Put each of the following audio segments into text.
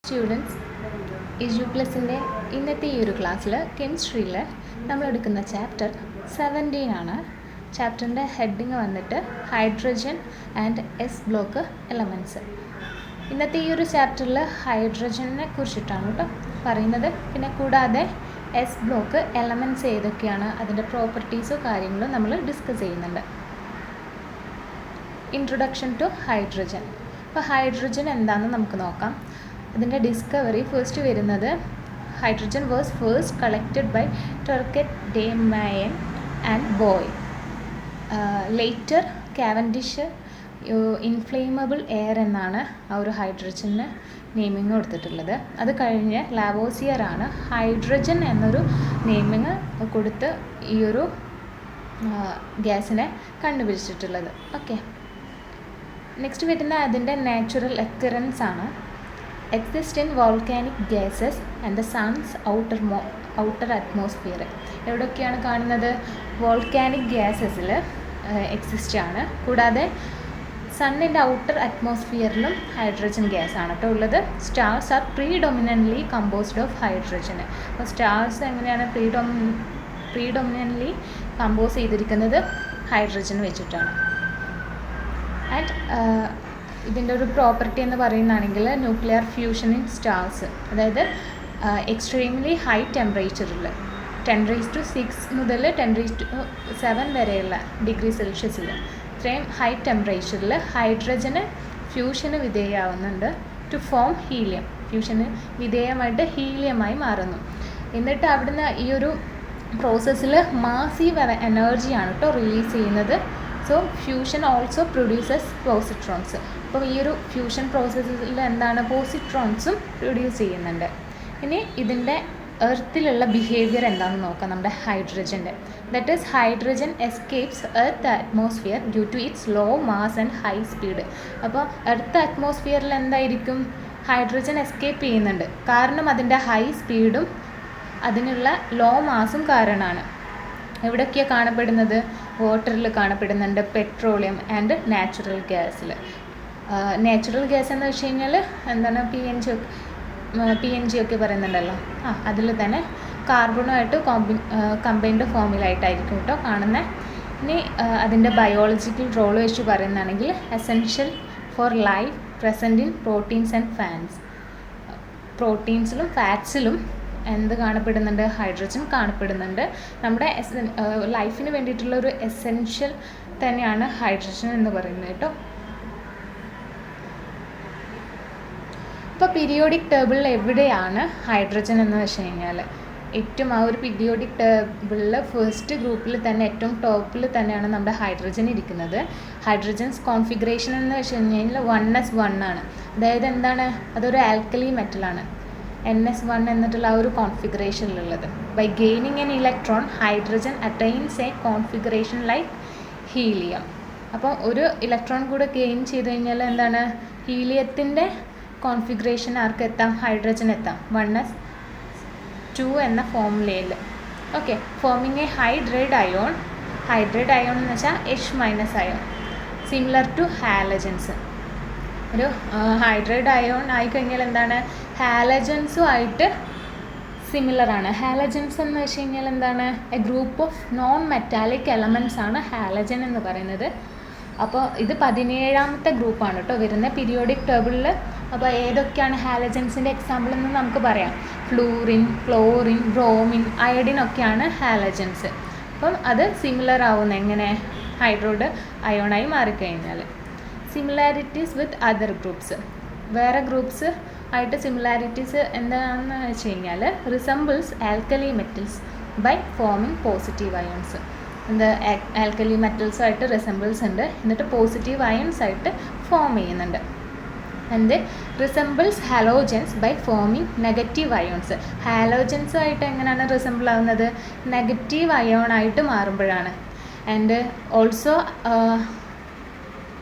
Students, ഇജു പ്ലസിൻ്റെ ഇന്നത്തെ ഈ ഒരു ക്ലാസ്സിൽ കെമിസ്ട്രിയിൽ നമ്മളെടുക്കുന്ന ചാപ്റ്റർ 17 ആണ്. ചാപ്റ്ററിൻ്റെ ഹെഡിങ് വന്നിട്ട് hydrogen and S block elements. ഇന്നത്തെ ഈ ഒരു ചാപ്റ്ററിൽ ഹൈഡ്രജനെ കുറിച്ചിട്ടാണ് കേട്ടോ പറയുന്നത്. പിന്നെ കൂടാതെ എസ് ബ്ലോക്ക് എലമെൻറ്റ്സ് ഏതൊക്കെയാണ്, അതിൻ്റെ പ്രോപ്പർട്ടീസോ കാര്യങ്ങളോ നമ്മൾ ഡിസ്കസ് ചെയ്യുന്നുണ്ട്. Introduction to hydrogen. അപ്പോൾ ഹൈഡ്രജൻ എന്താണെന്ന് നമുക്ക് നോക്കാം. അതിൻ്റെ ഡിസ്കവറി ഫസ്റ്റ് വരുന്നത് hydrogen was first collected by Turquet de മയൻ and Boyle. Later Cavendish inflammable air എന്നാണ് ആ ഒരു ഹൈഡ്രജന് നെയിമിങ് കൊടുത്തിട്ടുള്ളത്. അത് കഴിഞ്ഞ് ലാവോസിയർ ആണ് ഹൈഡ്രജൻ എന്നൊരു നെയിമിങ് കൊടുത്ത് ഈ ഒരു ഗ്യാസിനെ കണ്ടുപിടിച്ചിട്ടുള്ളത്. ഓക്കെ, നെക്സ്റ്റ് വരുന്ന അതിൻ്റെ നാച്ചുറൽ അക്കറൻസ് ആണ്. Exist in volcanic gases and the sun's outer atmosphere. എവിടെയൊക്കെയാണ് കാണുന്നത്? വോൾക്കാനിക് ഗ്യാസസിൽ എക്സിസ്റ്റ് ആണ്. കൂടാതെ സണ്ണിൻ്റെ ഔട്ടർ അറ്റ്മോസ്ഫിയറിലും ഹൈഡ്രജൻ ഗ്യാസ് ആണ് കേട്ടോ ഉള്ളത്. Stars are predominantly composed of hydrogen. അപ്പോൾ സ്റ്റാർസ് എങ്ങനെയാണ് പ്രീഡൊമിനൻ്റ്ലി കമ്പോസ് ചെയ്തിരിക്കുന്നത്? ഹൈഡ്രജൻ വെച്ചിട്ടാണ്. ആൻഡ് ഇതിൻ്റെ ഒരു പ്രോപ്പർട്ടി എന്ന് പറയുന്നതാണെങ്കിൽ ന്യൂക്ലിയർ ഫ്യൂഷൻ ഇൻ സ്റ്റാർസ്, അതായത് എക്സ്ട്രീംലി ഹൈ ടെമ്പറേച്ചറിൽ 10⁶ മുതൽ 10�7 വരെയുള്ള ഡിഗ്രി സെൽഷ്യസിൽ ഇത്രയും ഹൈ ടെമ്പറേച്ചറിൽ ഹൈഡ്രജന് ഫ്യൂഷന് വിധേയമാവുന്നുണ്ട് ടു ഫോം ഹീലിയം. ഫ്യൂഷന് വിധേയമായിട്ട് ഹീലിയമായി മാറുന്നു. എന്നിട്ട് അവിടുന്ന് ഈ ഒരു പ്രോസസ്സിൽ മാസീവ് എനർജിയാണ് കേട്ടോ റിലീസ് ചെയ്യുന്നത്. So fusion also produces positrons. അപ്പോൾ ഈ ഒരു ഫ്യൂഷൻ പ്രോസസ്സിൽ എന്താണ്, പോസിട്രോൺസും പ്രൊഡ്യൂസ് ചെയ്യുന്നുണ്ട്. ഇനി ഇതിൻ്റെ എർത്തിലുള്ള ബിഹേവിയർ എന്താണെന്ന് നോക്കാം നമ്മുടെ ഹൈഡ്രജൻ്റെ. That is hydrogen escapes earth atmosphere due to its low mass and high speed. അപ്പോൾ എർത്ത് അറ്റ്മോസ്ഫിയറിൽ എന്തായിരിക്കും? ഹൈഡ്രജൻ എസ്കേപ്പ് ചെയ്യുന്നുണ്ട്. കാരണം അതിൻ്റെ ഹൈ സ്പീഡും അതിനുള്ള ലോ മാസും കാരണമാണ്. എവിടെയൊക്കെയാണ് കാണപ്പെടുന്നത്? വാട്ടറിൽ കാണപ്പെടുന്നുണ്ട്, പെട്രോളിയം ആൻഡ് നാച്ചുറൽ ഗ്യാസിൽ. നാച്ചുറൽ ഗ്യാസ് എന്ന് വെച്ച് കഴിഞ്ഞാൽ എന്താണ്? PNG ഒക്കെ പറയുന്നുണ്ടല്ലോ. അതിൽ തന്നെ കാർബണുമായിട്ട് കമ്പൈൻഡ് ഫോമിലായിട്ടായിരിക്കും കേട്ടോ കാണുന്നത്. ഇനി അതിൻ്റെ ബയോളജിക്കൽ റോൾ വെച്ച് പറയുന്നതാണെങ്കിൽ essential for life present in proteins and fats. പ്രോട്ടീൻസിലും ഫാറ്റ്സിലും എന്ത് കാണപ്പെടുന്നുണ്ട്? ഹൈഡ്രജൻ കാണപ്പെടുന്നുണ്ട്. നമ്മുടെ ലൈഫിന് വേണ്ടിയിട്ടുള്ള ഒരു എസെൻഷ്യൽ തന്നെയാണ് ഹൈഡ്രജൻ എന്ന് പറയുന്നത് കേട്ടോ. ഇപ്പോൾ പീരിയോഡിക് ടേബിളിൽ എവിടെയാണ് ഹൈഡ്രജൻ എന്ന് വെച്ച് കഴിഞ്ഞാൽ ഏറ്റവും ആ ഒരു പീരിയോഡിക് ടേബിളിൽ ഫസ്റ്റ് ഗ്രൂപ്പിൽ തന്നെ ഏറ്റവും ടോപ്പിൽ തന്നെയാണ് നമ്മുടെ ഹൈഡ്രജൻ ഇരിക്കുന്നത്. ഹൈഡ്രജൻസ് കോൺഫിഗറേഷൻ എന്ന് വെച്ച് കഴിഞ്ഞാൽ 1s1 ആണ്. അതായത് എന്താണ്? അതൊരു ആൽക്കലി മെറ്റലാണ്. NS1 എന്നിട്ടുള്ള ആ ഒരു കോൺഫിഗറേഷനിലുള്ളത്. By gaining an electron hydrogen attains a configuration like helium. അപ്പോൾ ഒരു ഇലക്ട്രോൺ കൂടെ ഗെയിൻ ചെയ്ത് കഴിഞ്ഞാൽ എന്താണ്? ഹീലിയത്തിൻ്റെ കോൺഫിഗറേഷൻ ആർക്ക് എത്താം? ഹൈഡ്രജൻ എത്താം 1s2 എന്ന ഫോമുലയിൽ. Okay, forming a hydride ion. Hydride ion എന്ന് വെച്ചാൽ H- ion similar to halogens. ഒരു ഹൈഡ്രൈഡ് അയോൺ ആയിക്കഴിഞ്ഞാൽ എന്താണ്? ഹാലജൻസുമായിട്ട് സിമിലറാണ്. ഹാലജൻസ് എന്ന് വെച്ച് കഴിഞ്ഞാൽ എന്താണ്? A group of non metallic elements ആണ് ഹാലജൻ എന്ന് പറയുന്നത്. അപ്പോൾ ഇത് 17ാമത്തെ ഗ്രൂപ്പാണ് കേട്ടോ വരുന്നത് പീരിയോഡിക് ടേബിളിൽ. അപ്പോൾ ഏതൊക്കെയാണ് ഹാലജൻസിൻ്റെ എക്സാമ്പിൾ എന്ന് നമുക്ക് പറയാം. ഫ്ലൂറിൻ, ക്ലോറിൻ, ബ്രോമിൻ, അയഡിൻ ഒക്കെയാണ് ഹാലജൻസ്. അപ്പം അത് സിമിലർ ആവുന്ന എങ്ങനെ? ഹൈഡ്രൈഡ് അയോണായി മാറിക്കഴിഞ്ഞാൽ. Similarities with other groups. വേറെ ഗ്രൂപ്പ്സ് ആയിട്ട് സിമിലാരിറ്റീസ് എന്താണെന്ന് വെച്ച് കഴിഞ്ഞാൽ resembles alkali metals by forming positive ions. എന്താ? ആൽക്കലി മെറ്റൽസുമായിട്ട് റിസംബിൾസ് ഉണ്ട്, എന്നിട്ട് പോസിറ്റീവ് അയോൺസ് ആയിട്ട് ഫോം ചെയ്യുന്നുണ്ട്. And resembles halogens by forming negative ions. ഹാലോജൻസുമായിട്ട് എങ്ങനെയാണ് റിസംബിൾ ആവുന്നത്? നെഗറ്റീവ് അയോണായിട്ട് മാറുമ്പോഴാണ്. ആൻഡ് ഓൾസോ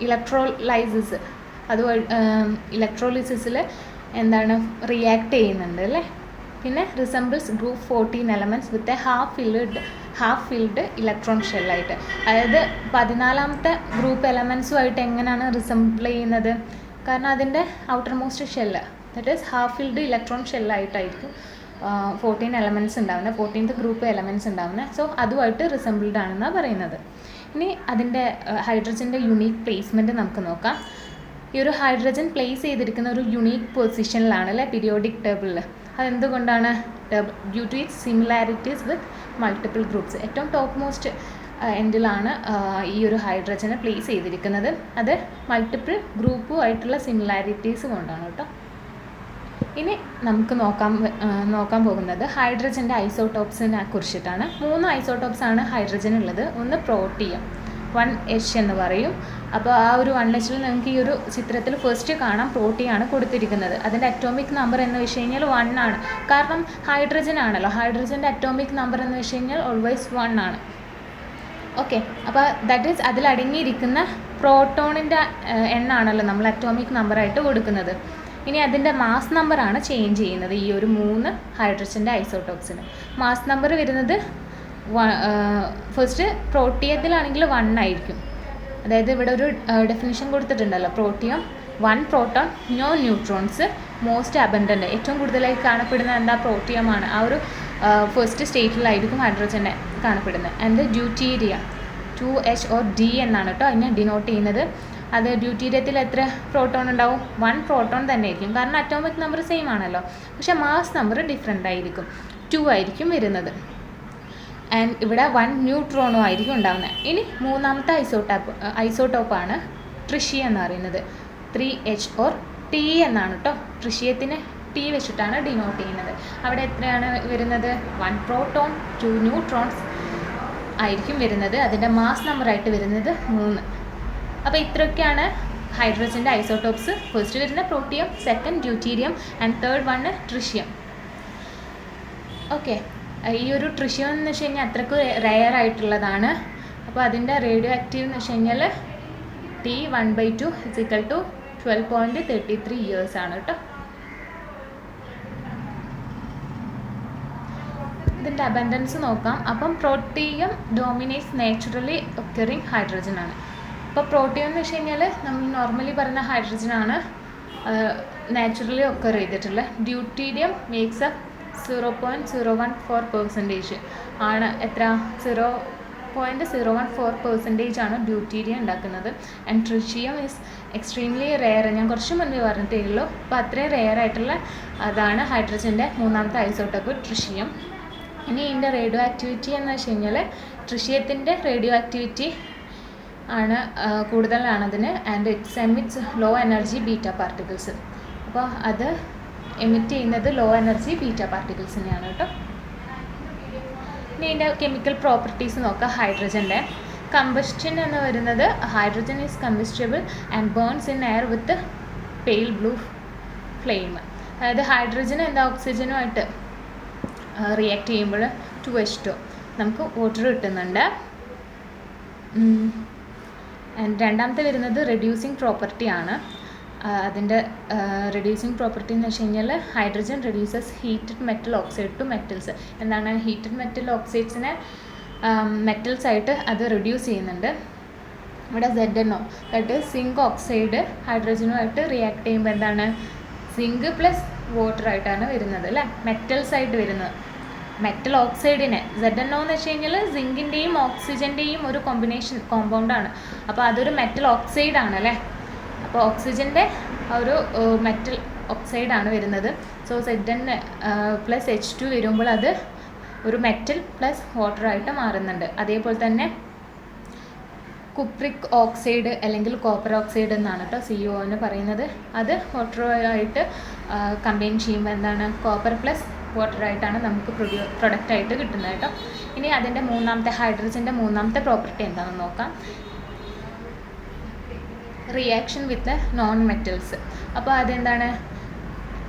ഇലക്ട്രോലൈസിസ്, അതുവഴി ഇലക്ട്രോലിസിസിൽ എന്താണ്? റിയാക്ട് ചെയ്യുന്നുണ്ട് അല്ലേ. പിന്നെ resembles group 14 elements with a half filled electron ഷെല്ലായിട്ട്. അതായത് 14ാമത്തെ ഗ്രൂപ്പ് എലമെൻറ്റ്സുമായിട്ട് എങ്ങനെയാണ് റിസംബിൾ ചെയ്യുന്നത്? കാരണം അതിൻ്റെ outermost shell that is half filled electron ഷെല്ലായിട്ടായിരിക്കും 14 എലമെൻറ്റ്സ് ഉണ്ടാവുന്നത്, 14th ഗ്രൂപ്പ് എലമെൻറ്റ്സ് ഉണ്ടാവുന്നത്. സോ അതുമായിട്ട് റിസംബിൾഡ് ആണെന്നാണ് പറയുന്നത്. ഇനി അതിൻ്റെ ഹൈഡ്രജൻ്റെ യുണീക്ക് പ്ലേസ്മെൻറ്റ് നമുക്ക് നോക്കാം. ഈ ഒരു ഹൈഡ്രജൻ പ്ലേസ് ചെയ്തിരിക്കുന്ന ഒരു യുണീക്ക് പൊസിഷനിലാണ് അല്ലേ പീരിയോഡിക് ടേബിളിൽ. അതെന്തുകൊണ്ടാണ്? Due to its similarities with multiple groups. ഏറ്റവും ടോപ്പ് മോസ്റ്റ് എൻഡിലാണ് ഈ ഒരു ഹൈഡ്രജനെ പ്ലേസ് ചെയ്തിരിക്കുന്നത്. അത് മൾട്ടിപ്പിൾ ഗ്രൂപ്പുമായിട്ടുള്ള സിമിലാരിറ്റീസ് കൊണ്ടാണ് കേട്ടോ. ഇനി നമുക്ക് നോക്കാൻ പോകുന്നത് ഹൈഡ്രജൻ്റെ ഐസോടോപ്സിനെ കുറിച്ചിട്ടാണ്. 3 ഐസോടോപ്സാണ് ഹൈഡ്രജൻ ഉള്ളത്. ഒന്ന് പ്രോട്ടിയം 1H എന്ന് പറയും. അപ്പോൾ ആ ഒരു 1Hൽ നിങ്ങൾക്ക് ഈ ഒരു ചിത്രത്തിൽ ഫസ്റ്റ് കാണാം പ്രോട്ടിയാണ് കൊടുത്തിരിക്കുന്നത്. അതിൻ്റെ അറ്റോമിക് നമ്പർ എന്ന് വെച്ച് കഴിഞ്ഞാൽ 1 ആണ്. കാരണം ഹൈഡ്രജൻ ആണല്ലോ, ഹൈഡ്രജൻ്റെ അറ്റോമിക് നമ്പർ എന്ന് വെച്ച് കഴിഞ്ഞാൽ ഓൾവേസ് 1 ആണ്. ഓക്കെ, അപ്പോൾ ദാറ്റ് ഈസ് അതിലടങ്ങിയിരിക്കുന്ന പ്രോട്ടോണിൻ്റെ എണ്ണാണല്ലോ നമ്മൾ അറ്റോമിക് നമ്പറായിട്ട് കൊടുക്കുന്നത്. ഇനി അതിൻ്റെ മാസ് നമ്പറാണ് ചേഞ്ച് ചെയ്യുന്നത്. ഈ ഒരു 3 ഹൈഡ്രജൻ്റെ ഐസോടോപ്സിന് മാസ് നമ്പർ വരുന്നത് ഫസ്റ്റ് പ്രോട്ടിയത്തിലാണെങ്കിൽ 1 ആയിരിക്കും. അതായത് ഇവിടെ ഒരു ഡെഫിനിഷൻ കൊടുത്തിട്ടുണ്ടല്ലോ, protium 1 proton no neutrons most abundant. ഏറ്റവും കൂടുതലായി കാണപ്പെടുന്ന എന്താ? പ്രോട്ടിയമാണ്. ആ ഒരു ഫസ്റ്റ് സ്റ്റേറ്റിലായിരിക്കും ഹൈഡ്രജനെ കാണപ്പെടുന്നത്. And deuterium 2H or D എന്നാണ് കേട്ടോ അതിനെ ഡിനോട്ട് ചെയ്യുന്നത്. അത് ഡ്യൂട്ടീരിയത്തിൽ എത്ര പ്രോട്ടോൺ ഉണ്ടാവും? 1 പ്രോട്ടോൺ തന്നെ ആയിരിക്കും. കാരണം അറ്റോമിക് നമ്പർ സെയിം ആണല്ലോ, പക്ഷേ മാസ് നമ്പർ ഡിഫറെൻ്റ് ആയിരിക്കും, 2 ആയിരിക്കും വരുന്നത്. ആൻഡ് ഇവിടെ 1 ന്യൂട്രോണും ആയിരിക്കും ഉണ്ടാകുന്നത്. ഇനി മൂന്നാമത്തെ ഐസോട്ടോപ്പാണ് ട്രിഷ്യം എന്ന് പറയുന്നത്. 3H or T എന്നാണ് കേട്ടോ. ട്രിഷ്യത്തിന് T വെച്ചിട്ടാണ് ഡിനോട്ട് ചെയ്യുന്നത്. അവിടെ എത്രയാണ് വരുന്നത്? 1 പ്രോട്ടോൺ 2 ന്യൂട്രോൺസ് ആയിരിക്കും വരുന്നത്. അതിൻ്റെ മാസ് നമ്പറായിട്ട് വരുന്നത് 3. അപ്പോൾ ഇത്രയൊക്കെയാണ് ഹൈഡ്രജൻ്റെ ഐസോട്ടോപ്സ്. ഫസ്റ്റ് വരുന്ന protium, second deuterium and third one tritium. Okay, ഈ ഒരു ട്രിഷ്യം എന്ന് വെച്ച് കഴിഞ്ഞാൽ അത്രയ്ക്ക് റെയർ ആയിട്ടുള്ളതാണ്. അപ്പോൾ അതിൻ്റെ റേഡിയോ ആക്റ്റീവ് എന്ന് വെച്ച് കഴിഞ്ഞാൽ T1/2 = 12.33 ഇയേഴ്സ് ആണ് കേട്ടോ. ഇതിൻ്റെ അബൻഡൻസ് നോക്കാം. അപ്പം protium dominates naturally occurring hydrogen ആണ്. അപ്പോൾ പ്രോട്ടിയം എന്ന് വെച്ച് കഴിഞ്ഞാൽ നമ്മൾ നോർമലി പറയുന്ന ഹൈഡ്രജനാണ് നാച്ചുറലി ഒക്കർ ചെയ്തിട്ടുള്ള. ഡ്യൂട്ടീരിയം മേക്സ് അപ്പ് 0.014% ആണ്. എത്ര? 0.014% ആണ് ഡ്യൂട്ടീരിയം ഉണ്ടാക്കുന്നത്. And tritium is extremely rare. ഞാൻ കുറച്ച് മുൻപേ പറഞ്ഞിട്ടേ ഉള്ളൂ. അപ്പോൾ അത്രയും റെയർ ആയിട്ടുള്ള അതാണ് ഹൈഡ്രജൻ്റെ മൂന്നാമത്തെ ഐസോട്ടോപ്പ് ട്രിഷ്യം. ഇനി ഇതിൻ്റെ റേഡിയോ ആക്ടിവിറ്റി എന്ന് വെച്ച് കഴിഞ്ഞാൽ ട്രിഷ്യത്തിൻ്റെ റേഡിയോ ആക്ടിവിറ്റി ആണ് കൂടുതലാണതിന്. And its emits low energy beta particles. അപ്പോൾ അത് എമിറ്റ് ചെയ്യുന്നത് ലോ എനർജി ബീറ്റ പാർട്ടിക്കിൾസിനെയാണ് കേട്ടോ. ഇനി ഇതിൻ്റെ കെമിക്കൽ പ്രോപ്പർട്ടീസ് നോക്കാം. ഹൈഡ്രജൻ്റെ കമ്പസ്റ്റൻ എന്ന് വരുന്നത് hydrogen is combustible and burns in air with pale blue flame. അതായത് ഹൈഡ്രജൻ എന്താ ഓക്സിജനുമായിട്ട് റിയാക്ട് ചെയ്യുമ്പോൾ 2H2 നമുക്ക് വാട്ടർ കിട്ടുന്നുണ്ട്. ആൻഡ് രണ്ടാമത്തെ വരുന്നത് റെഡ്യൂസിങ് പ്രോപ്പർട്ടി ആണ്. അതിൻ്റെ റെഡ്യൂസിങ് പ്രോപ്പർട്ടി എന്ന് വെച്ച് കഴിഞ്ഞാൽ hydrogen reduces heated metal oxide to metals. എന്താണ് ഹീറ്റഡ് മെറ്റൽ ഓക്സൈഡ്സിനെ മെറ്റൽസ് ആയിട്ട് അത് റെഡ്യൂസ് ചെയ്യുന്നുണ്ട്. ഇവിടെ ZnO ദാറ്റ് സിങ്ക് ഓക്സൈഡ് ഹൈഡ്രജനുമായിട്ട് റിയാക്ട് ചെയ്യുമ്പോൾ എന്താണ് സിങ്ക് പ്ലസ് വാട്ടർ ആയിട്ടാണ് വരുന്നത് അല്ലേ, മെറ്റൽസ് ആയിട്ട് വരുന്നത്. മെറ്റൽ ഓക്സൈഡിനെ ZnO എന്ന് വെച്ച് കഴിഞ്ഞാൽ സിങ്കിൻ്റെയും ഓക്സിജൻ്റെയും ഒരു കോമ്പൗണ്ടാണ്. അപ്പോൾ അതൊരു മെറ്റൽ ഓക്സൈഡാണ് അല്ലേ. അപ്പോൾ ഓക്സിജൻ്റെ ഒരു മെറ്റൽ ഓക്സൈഡാണ് വരുന്നത്. സോ Zn പ്ലസ് H2 വരുമ്പോൾ അത് ഒരു മെറ്റൽ പ്ലസ് വാട്ടറായിട്ട് മാറുന്നുണ്ട്. അതേപോലെ തന്നെ കുപ്രിക് ഓക്സൈഡ് അല്ലെങ്കിൽ കോപ്പർ ഓക്സൈഡ് എന്നാണ് കേട്ടോ CO എന്ന് പറയുന്നത്. അത് വാട്ടറുമായിട്ട് കമ്പൈൻ ചെയ്യുമ്പോൾ എന്താണ് കോപ്പർ പ്ലസ് വാട്ടറായിട്ടാണ് നമുക്ക് പ്രൊഡക്റ്റായിട്ട് കിട്ടുന്നത് കേട്ടോ. ഇനി അതിൻ്റെ ഹൈഡ്രജൻ്റെ മൂന്നാമത്തെ പ്രോപ്പർട്ടി എന്താണെന്ന് നോക്കാം. Reaction with non metals. അപ്പോൾ അതെന്താണ്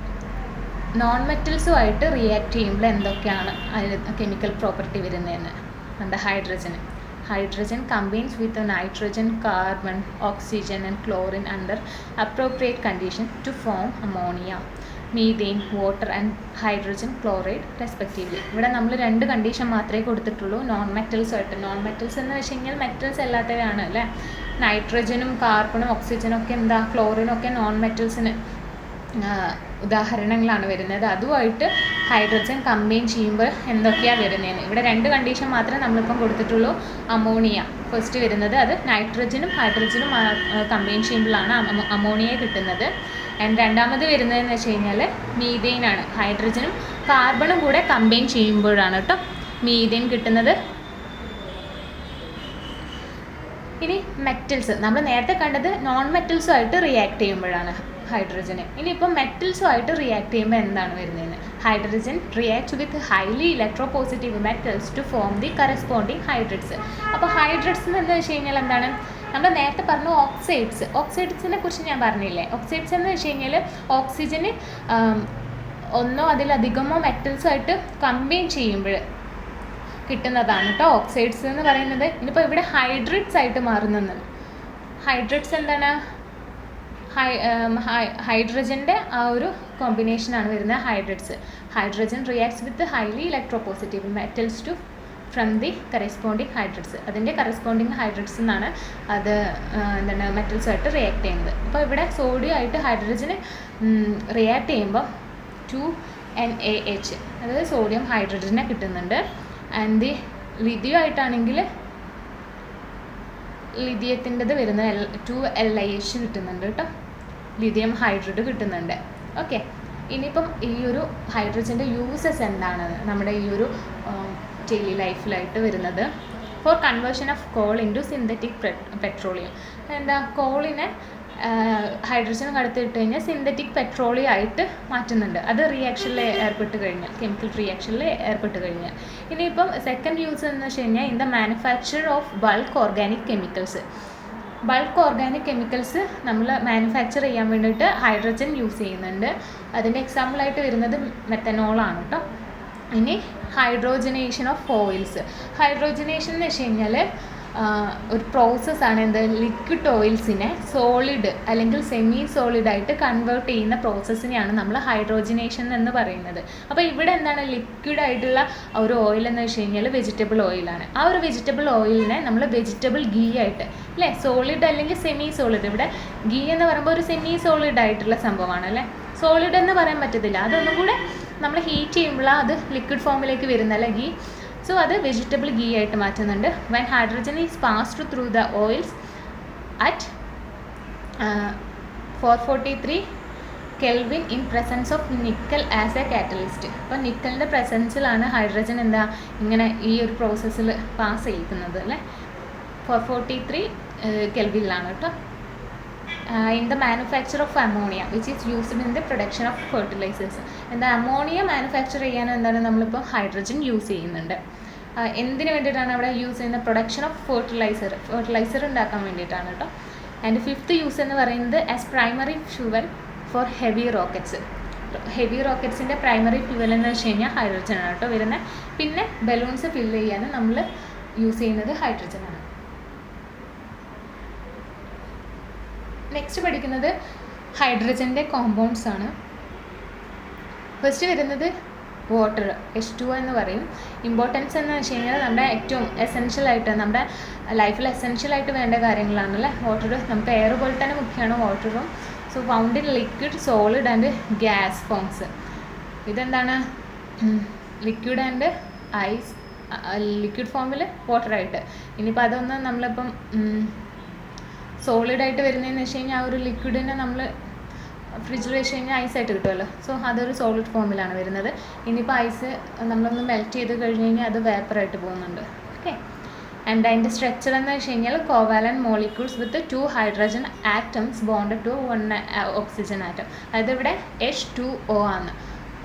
നോൺ മെറ്റൽസുമായിട്ട് റിയാക്ട് ചെയ്യുമ്പോൾ എന്തൊക്കെയാണ് അതിൽ കെമിക്കൽ പ്രോപ്പർട്ടി വരുന്നതെന്ന്. നമ്മുടെ hydrogen combines with the nitrogen, carbon, oxygen and chlorine under appropriate condition to form ammonia, methane, water and hydrogen chloride respectively. ഇവിടെ നമ്മൾ 2 കണ്ടീഷൻ മാത്രമേ കൊടുത്തിട്ടുള്ളൂ നോൺ മെറ്റൽസുമായിട്ട്. നോൺ മെറ്റൽസ് എന്ന് വെച്ച് കഴിഞ്ഞാൽ മെറ്റൽസ് അല്ലാത്തവയാണ് അല്ലേ. നൈട്രജനും കാർബണും ഓക്സിജനും ഒക്കെ എന്താ ക്ലോറിനും ഒക്കെ നോൺ മെറ്റൽസിന് ഉദാഹരണങ്ങളാണ് വരുന്നത്. അതുമായിട്ട് ഹൈഡ്രജൻ കമ്പൈൻ ചെയ്യുമ്പോൾ എന്തൊക്കെയാണ് വരുന്നതെന്ന്. ഇവിടെ 2 കണ്ടീഷൻ മാത്രമേ നമ്മളിപ്പം കൊടുത്തിട്ടുള്ളൂ. അമോണിയ ഫസ്റ്റ് വരുന്നത്, അത് നൈട്രജനും ഹൈഡ്രജനും കമ്പൈൻ ചെയ്യുമ്പോഴാണ് അമോണിയ കിട്ടുന്നത്. ആൻഡ് രണ്ടാമത് വരുന്നതെന്ന് വെച്ച് കഴിഞ്ഞാൽ മീഥെയിനാണ്. ഹൈഡ്രജനും കാർബണും കൂടെ കമ്പൈൻ ചെയ്യുമ്പോഴാണ് കേട്ടോ മീഥെയിൻ കിട്ടുന്നത്. ഇനി മെറ്റൽസ്, നമ്മൾ നേരത്തെ കണ്ടത് നോൺ മെറ്റൽസുമായിട്ട് റിയാക്ട് ചെയ്യുമ്പോഴാണ് ഹൈഡ്രജന്. ഇനിയിപ്പോൾ മെറ്റൽസുമായിട്ട് റിയാക്ട് ചെയ്യുമ്പോൾ എന്താണ് വരുന്നതെന്ന്. Hydrogen react with highly electropositive metals to form the corresponding hydrates. അപ്പോൾ ഹൈഡ്രേറ്റ്സ് എന്ന് വെച്ച് കഴിഞ്ഞാൽ എന്താണ്, നമ്മൾ നേരത്തെ പറഞ്ഞു ഓക്സൈഡ്സിനെ കുറിച്ച് ഞാൻ പറഞ്ഞില്ലേ. ഓക്സൈഡ്സ് എന്ന് വെച്ച് കഴിഞ്ഞാൽ ഓക്സിജന് ഒന്നോ അതിലധികമോ മെറ്റൽസുമായിട്ട് കമ്പൈൻ ചെയ്യുമ്പോൾ കിട്ടുന്നതാണ് കേട്ടോ ഓക്സൈഡ്സ് എന്ന് പറയുന്നത്. ഇനിയിപ്പോൾ ഇവിടെ ഹൈഡ്രേറ്റ്സ് ആയിട്ട് മാറുന്നത്, ഹൈഡ്രേറ്റ്സ് എന്താണ്, ഹൈഡ്രജൻ്റെ ആ ഒരു കോമ്പിനേഷനാണ് വരുന്നത് hydrates. Hydrogen reacts with highly electropositive metals to from the corresponding hydrates. അതിൻ്റെ കറസ്പോണ്ടിങ് ഹൈഡ്രേറ്റ്സ് എന്നാണ് അത് എന്താണ് മെറ്റൽസുമായിട്ട് റിയാക്ട് ചെയ്യുന്നത്. അപ്പോൾ ഇവിടെ സോഡിയം ആയിട്ട് ഹൈഡ്രജന് റിയാക്ട് ചെയ്യുമ്പോൾ 2NaH, അതായത് സോഡിയം ഹൈഡ്രജനെ കിട്ടുന്നുണ്ട്. ആൻഡ് ദി ലിഥിയം ആയിട്ടാണെങ്കിൽ ലിഥിയത്തിൻ്റെത് വരുന്ന 2LiH കിട്ടുന്നുണ്ട് കേട്ടോ, ലിഥിയം ഹൈഡ്രൈഡ് കിട്ടുന്നുണ്ട്. ഓക്കെ, ഇനിയിപ്പം ഈ ഒരു ഹൈഡ്രജൻ്റെ യൂസസ് എന്താണ് നമ്മുടെ ഈ ഒരു ഡെയിലി ലൈഫിലായിട്ട് വരുന്നത്. For conversion of coal into synthetic petroleum. എന്താ, കോളിനെ ഹൈഡ്രജൻ കടത്തിയിട്ട് കഴിഞ്ഞാൽ സിന്തറ്റിക് പെട്രോളിയം ആയിട്ട് മാറ്റുന്നുണ്ട്. അത് റിയാക്ഷനിൽ ഏർപ്പെട്ട് കഴിഞ്ഞാൽ, കെമിക്കൽ റിയാക്ഷനിൽ ഏർപ്പെട്ട് കഴിഞ്ഞാൽ. ഇനിയിപ്പം സെക്കൻഡ് യൂസ് എന്ന് വെച്ച് കഴിഞ്ഞാൽ in the manufacture of bulk organic chemicals. Bulk organic chemicals നമ്മൾ മാനുഫാക്ചർ ചെയ്യാൻ വേണ്ടിയിട്ട് ഹൈഡ്രജൻ യൂസ് ചെയ്യുന്നുണ്ട്. അതിൻ്റെ എക്സാമ്പിളായിട്ട് വരുന്നത് മെത്തനോളാണ് കേട്ടോ. ഇനി ഹൈഡ്രോജനേഷൻ ഓഫ് ഓയിൽസ്. ഹൈഡ്രോജനേഷൻ എന്ന് വെച്ച് കഴിഞ്ഞാൽ ഒരു പ്രോസസ്സാണ്. എന്ത്, ലിക്വിഡ് ഓയിൽസിനെ സോളിഡ് അല്ലെങ്കിൽ സെമി സോളിഡായിട്ട് കൺവേർട്ട് ചെയ്യുന്ന പ്രോസസ്സിനെയാണ് നമ്മൾ ഹൈഡ്രോജനേഷൻ എന്ന് പറയുന്നത്. അപ്പോൾ ഇവിടെ എന്താണ്, ലിക്വിഡ് ആയിട്ടുള്ള ഒരു ഓയിൽ എന്ന് വെച്ച് കഴിഞ്ഞാൽ വെജിറ്റബിൾ ഓയിലാണ്. ആ ഒരു വെജിറ്റബിൾ ഓയിലിനെ നമ്മൾ വെജിറ്റബിൾ ഗീ ആയിട്ട്, അല്ലേ, സോളിഡ് അല്ലെങ്കിൽ സെമി സോളിഡ്. ഇവിടെ ഗീ എന്ന് പറയുമ്പോൾ ഒരു സെമി സോളിഡ് ആയിട്ടുള്ള സംഭവമാണ് അല്ലേ, സോളിഡ് എന്ന് പറയാൻ പറ്റത്തില്ല. അതൊന്നും കൂടെ നമ്മൾ ഹീറ്റ് ചെയ്യുമ്പോഴാണ് അത് ലിക്വിഡ് ഫോമിലേക്ക് വരുന്നല്ലേ ഗീ. സോ അത് വെജിറ്റബിൾ ഗീ ആയിട്ട് മാറ്റുന്നുണ്ട്. When hydrogen is passed through the oils at 443 kelvin in presence of nickel as a catalyst. അപ്പോൾ നിക്കലിൻ്റെ പ്രസൻസിലാണ് ഹൈഡ്രജൻ എന്താ ഇങ്ങനെ ഈ ഒരു പ്രോസസ്സിൽ പാസ് ചെയ്യിക്കുന്നത് അല്ലേ. 443 കെൽവിനിലാണ് കേട്ടോ. In the manufacture of ammonia which is used in the production of fertilizers. എന്താ, അമോണിയ മാനുഫാക്ചർ ചെയ്യാൻ എന്താണ് നമ്മളിപ്പോൾ ഹൈഡ്രജൻ യൂസ് ചെയ്യുന്നുണ്ട്. എന്തിനു വേണ്ടിയിട്ടാണ് അവിടെ യൂസ് ചെയ്യുന്നത്, പ്രൊഡക്ഷൻ ഓഫ് ഫെർട്ടിലൈസർ ഉണ്ടാക്കാൻ വേണ്ടിയിട്ടാണ് കേട്ടോ. ആൻഡ് ഫിഫ്ത്ത് യൂസ് എന്ന് പറയുന്നത് as primary fuel for heavy rockets. Heavy റോക്കറ്റ്സിൻ്റെ പ്രൈമറി ഫ്യൂവൽ എന്ന് വെച്ച് കഴിഞ്ഞാൽ ഹൈഡ്രജനാണ് കേട്ടോ വരുന്നത്. പിന്നെ ബലൂൺസ് ഫില്ല് ചെയ്യാൻ നമ്മൾ യൂസ് ചെയ്യുന്നത് ഹൈഡ്രജനാണ്. നെക്സ്റ്റ് പഠിക്കുന്നത് ഹൈഡ്രജൻ്റെ കോമ്പൗണ്ട്സ് ആണ്. ഫസ്റ്റ് വരുന്നത് വാട്ടർ, H2O എന്ന് പറയും. ഇമ്പോർട്ടൻസ് എന്ന് വെച്ച് കഴിഞ്ഞാൽ നമ്മുടെ ഏറ്റവും എസെൻഷ്യലായിട്ട് നമ്മുടെ ലൈഫിൽ എസെൻഷ്യലായിട്ട് വേണ്ട കാര്യങ്ങളാണല്ലേ വാട്ടർ. നമുക്ക് എയർ പോലെ തന്നെ മുഖ്യമാണ് വാട്ടറും. So found in liquid, solid and gas forms. ഇതെന്താണ്, ലിക്വിഡ് ആൻഡ് ഐസ്, ലിക്വിഡ് ഫോമിൽ വാട്ടറായിട്ട്. ഇനിയിപ്പോൾ അതൊന്ന് നമ്മളിപ്പം സോളിഡായിട്ട് വരുന്നതെന്ന് വെച്ച് കഴിഞ്ഞാൽ ആ ഒരു ലിക്വിഡിനെ നമ്മൾ ഫ്രിഡ്ജിൽ വെച്ച് കഴിഞ്ഞാൽ ഐസായിട്ട് കിട്ടുമല്ലോ. സോ അതൊരു സോളിഡ് ഫോമിലാണ് വരുന്നത്. ഇനിയിപ്പോൾ ഐസ് നമ്മളൊന്ന് മെൽറ്റ് ചെയ്ത് കഴിഞ്ഞ് കഴിഞ്ഞാൽ അത് വേപ്പറായിട്ട് പോകുന്നുണ്ട്. ഓക്കെ, ആൻഡ് അതിൻ്റെ സ്ട്രക്ചർ എന്ന് വെച്ച് കഴിഞ്ഞാൽ covalent molecules with 2 hydrogen atoms bonded to 1 oxygen atom. അതായത് ഇവിടെ H2O ആണ്.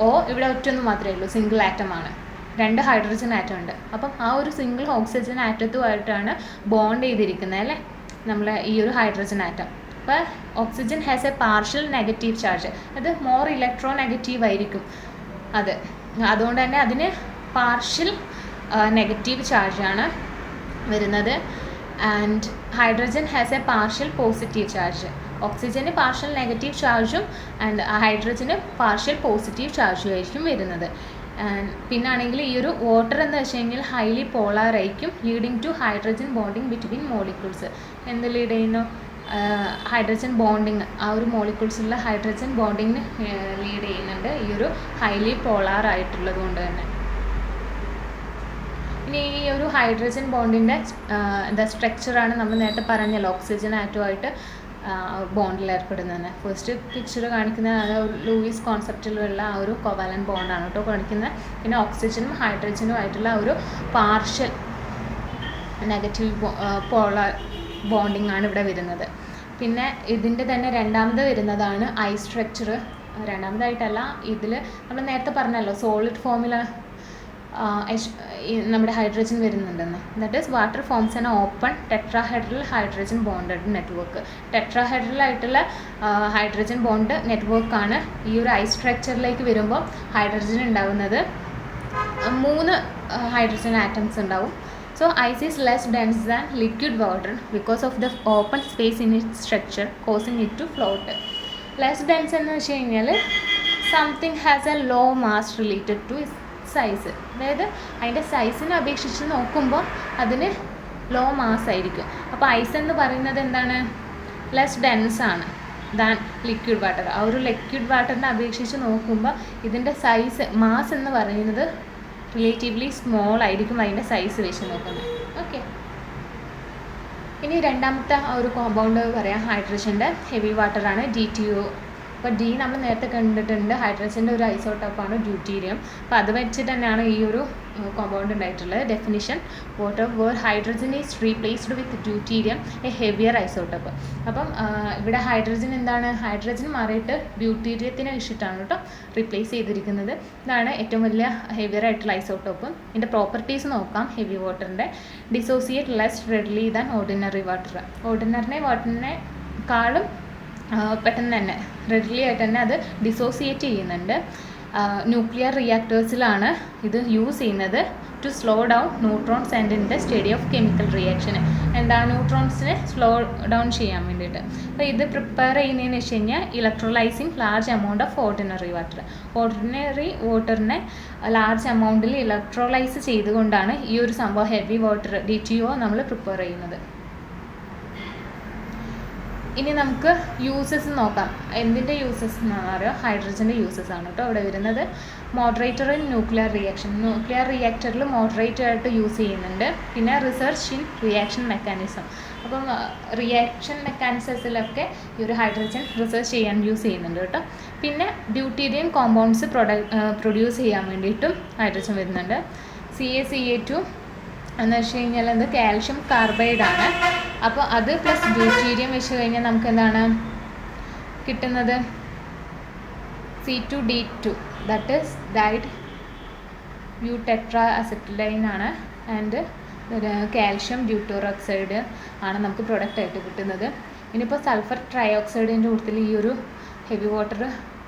O ഇവിടെ ഒറ്റൊന്നും മാത്രമേ ഉള്ളൂ, സിംഗിൾ ആറ്റമാണ്. 2 ഹൈഡ്രജൻ ആറ്റം ഉണ്ട്. അപ്പം ആ ഒരു സിംഗിൾ ഓക്സിജൻ ആറ്റത്തുമായിട്ടാണ് ബോണ്ട് ചെയ്തിരിക്കുന്നത് അല്ലേ നമ്മളെ ഈ ഒരു ഹൈഡ്രജൻ ആറ്റം. അപ്പോൾ oxygen has A partial negative charge, അത് മോർ ഇലക്ട്രോ നെഗറ്റീവ് ആയിരിക്കും. അതുകൊണ്ട് തന്നെ അതിന് പാർഷ്യൽ നെഗറ്റീവ് ചാർജാണ് വരുന്നത്. And hydrogen has A partial positive charge. Oxygen partial negative ചാർജും ആൻഡ് ഹൈഡ്രജന് പാർഷ്യൽ പോസിറ്റീവ് ചാർജും ആയിരിക്കും വരുന്നത്. പിന്നാണെങ്കിൽ ഈ ഒരു വാട്ടർ എന്ന് വെച്ച് കഴിഞ്ഞാൽ ഹൈലി പോളാർ ആയിരിക്കും, leading to hydrogen bonding between molecules. എന്ത് ലീഡ് ചെയ്യുന്നു, ഹൈഡ്രജൻ ബോണ്ടിങ്, ആ ഒരു മോളിക്യൂൾസുള്ള ഹൈഡ്രജൻ ബോണ്ടിങ്ങിന് ലീഡ് ചെയ്യുന്നുണ്ട് ഈ ഒരു ഹൈലി പോളാർ ആയിട്ടുള്ളത് കൊണ്ട് തന്നെ. ഇനി ഈ ഒരു ഹൈഡ്രജൻ ബോണ്ടിൻ്റെ സ്ട്രക്ചറാണ് നമ്മൾ നേരത്തെ പറഞ്ഞല്ലോ, ഓക്സിജൻ ആറ്റവുമായിട്ട് ബോണ്ടിൽ ഏർപ്പെടുന്നത്. ഫസ്റ്റ് പിക്ചർ കാണിക്കുന്ന ലൂയിസ് കോൺസെപ്റ്റിലുള്ള ആ ഒരു കോവാലന്റ് ബോണ്ടാണ് കേട്ടോ കാണിക്കുന്നത്. പിന്നെ ഓക്സിജനും ഹൈഡ്രജനും ആയിട്ടുള്ള ഒരു പാർഷ്യൽ നെഗറ്റീവ് പോളാർ ബോണ്ടിങ് ആണ് ഇവിടെ വരുന്നത്. പിന്നെ ഇതിൻ്റെ തന്നെ രണ്ടാമത് വരുന്നതാണ് ഐ സ്ട്രക്ചർ. രണ്ടാമതായിട്ടല്ല, ഇതിൽ നമ്മൾ നേരത്തെ പറഞ്ഞല്ലോ സോളിഡ് ഫോമിൽ നമ്മുടെ ഹൈഡ്രജൻ വരുന്നുണ്ടെന്ന്. That is water forms an open tetrahedral hydrogen bonded network. Tetrahedral ആയിട്ടുള്ള ഹൈഡ്രജൻ ബോണ്ട് നെറ്റ്വർക്കാണ് ഈ ഒരു ഐ സ്ട്രക്ചറിലേക്ക് വരുമ്പോൾ ഹൈഡ്രജൻ ഉണ്ടാകുന്നത്. 3 ഹൈഡ്രജൻ ആറ്റംസ് ഉണ്ടാവും. So ice is less dense than liquid water because of the open space in its structure causing it to float. Less dense എന്ന് വെച്ച് കഴിഞ്ഞാൽ something has a low mass related to size. അതായത് അതിൻ്റെ സൈസിനെ അപേക്ഷിച്ച് നോക്കുമ്പോൾ അതിന് law mass ആയിരിക്കും. അപ്പോൾ ഐസ് എന്ന് പറയുന്നത് എന്താണ്? ലെസ് ഡെൻസ് ആണ് ദാൻ ലിക്വിഡ് വാട്ടർ. ആ ഒരു ലിക്വിഡ് വാട്ടറിനെ അപേക്ഷിച്ച് നോക്കുമ്പോൾ ഇതിൻ്റെ സൈസ് മാസ് എന്ന് പറയുന്നത് റിലേറ്റീവ്ലി സ്മോൾ ആയിരിക്കും അതിൻ്റെ സൈസ് വെച്ച് നോക്കുന്നത്. ഓക്കെ, ഇനി രണ്ടാമത്തെ ഒരു കോമ്പൗണ്ട് പറയാം, ഹൈഡ്രജൻ്റെ ഹെവി വാട്ടറാണ് DTO. അപ്പോൾ ഡി നമ്മൾ നേരത്തെ കണ്ടിട്ടുണ്ട്, ഹൈഡ്രജൻ്റെ ഒരു ഐസോട്ടോപ്പാണ് ഡ്യൂട്ടീരിയം. അപ്പോൾ അത് വെച്ചിട്ട് തന്നെയാണ് ഈ ഒരു കോമ്പൗണ്ട് ഉണ്ടായിട്ടുള്ളത്. Definition: water where hydrogen is replaced with deuterium, a heavier isotope. അപ്പം ഇവിടെ ഹൈഡ്രജൻ എന്താണ്? ഹൈഡ്രജൻ മാറിയിട്ട് ഡ്യൂട്ടീരിയത്തിനെ വെച്ചിട്ടാണ് കേട്ടോ റീപ്ലേസ് ചെയ്തിരിക്കുന്നത്. ഇതാണ് ഏറ്റവും വലിയ ഹെവിയർ ആയിട്ടുള്ള ഐസോട്ടോപ്പ്. ഇതിൻ്റെ പ്രോപ്പർട്ടീസ് നോക്കാം. ഹെവി വാട്ടറിൻ്റെ dissociate less readily than ordinary water. Ordinary വാട്ടറിനെക്കാളും പെട്ടെന്ന് തന്നെ റെഡ്ലി ആയിട്ട് തന്നെ അത് ഡിസോസിയേറ്റ് ചെയ്യുന്നുണ്ട്. ന്യൂക്ലിയർ റിയാക്ടേഴ്സിലാണ് ഇത് യൂസ് ചെയ്യുന്നത് to slow down neutrons and in the study of chemical reaction. എന്താണ്? ന്യൂട്രോൺസിനെ സ്ലോ ഡൗൺ ചെയ്യാൻ വേണ്ടിയിട്ട്. അപ്പോൾ ഇത് പ്രിപ്പയർ ചെയ്യുന്നതെന്ന് വെച്ച് കഴിഞ്ഞാൽ electrolysing large amount of ordinary water. Ordinary വാട്ടറിനെ ലാർജ് എമൗണ്ടിൽ ഇലക്ട്രോലൈസ് ചെയ്തുകൊണ്ടാണ് ഈ ഒരു സംഭവം ഹെവി വാട്ടർ DTO നമ്മൾ പ്രിപ്പയർ ചെയ്യുന്നത്. ഇനി നമുക്ക് യൂസസ് നോക്കാം. എന്തിൻ്റെ യൂസസ് എന്നാണ് പറയുക? ഹൈഡ്രജൻ്റെ യൂസസ് ആണ് കേട്ടോ ഇവിടെ വരുന്നത്. Moderator in nuclear reaction. Nuclear റിയാക്ടറിൽ മോഡറേറ്റർ ആയിട്ട് യൂസ് ചെയ്യുന്നുണ്ട്. പിന്നെ റിസർച്ച് ഇൻ റിയാക്ഷൻ മെക്കാനിസം. അപ്പം റിയാക്ഷൻ മെക്കാനിസത്തിലൊക്കെ ഈ ഒരു ഹൈഡ്രജൻ റിസർച്ച് ചെയ്യാൻ യൂസ് ചെയ്യുന്നുണ്ട് കേട്ടോ. പിന്നെ ഡ്യൂട്ടീരിയം കോമ്പൗണ്ട്സ് പ്രൊഡ്യൂസ് ചെയ്യാൻ വേണ്ടിയിട്ടും ഹൈഡ്രജൻ വരുന്നുണ്ട്. CaCa2 എന്ന് വെച്ച് കഴിഞ്ഞാൽ അത് കാൽഷ്യം കാർബൈഡാണ്. അപ്പോൾ അത് പ്ലസ് ഡ്യൂട്ടീരിയം വെച്ച് കഴിഞ്ഞാൽ നമുക്ക് എന്താണ് കിട്ടുന്നത്? C2D2, that is dideutero acetylene ആണ്. ആൻഡ് കാൽഷ്യം ഡ്യൂട്ടോറോക്സൈഡ് ആണ് നമുക്ക് പ്രൊഡക്റ്റായിട്ട് കിട്ടുന്നത്. ഇനിയിപ്പോൾ സൾഫർ ട്രയോക്സൈഡിൻ്റെ കൂട്ടത്തിൽ ഈ ഒരു ഹെവി വാട്ടർ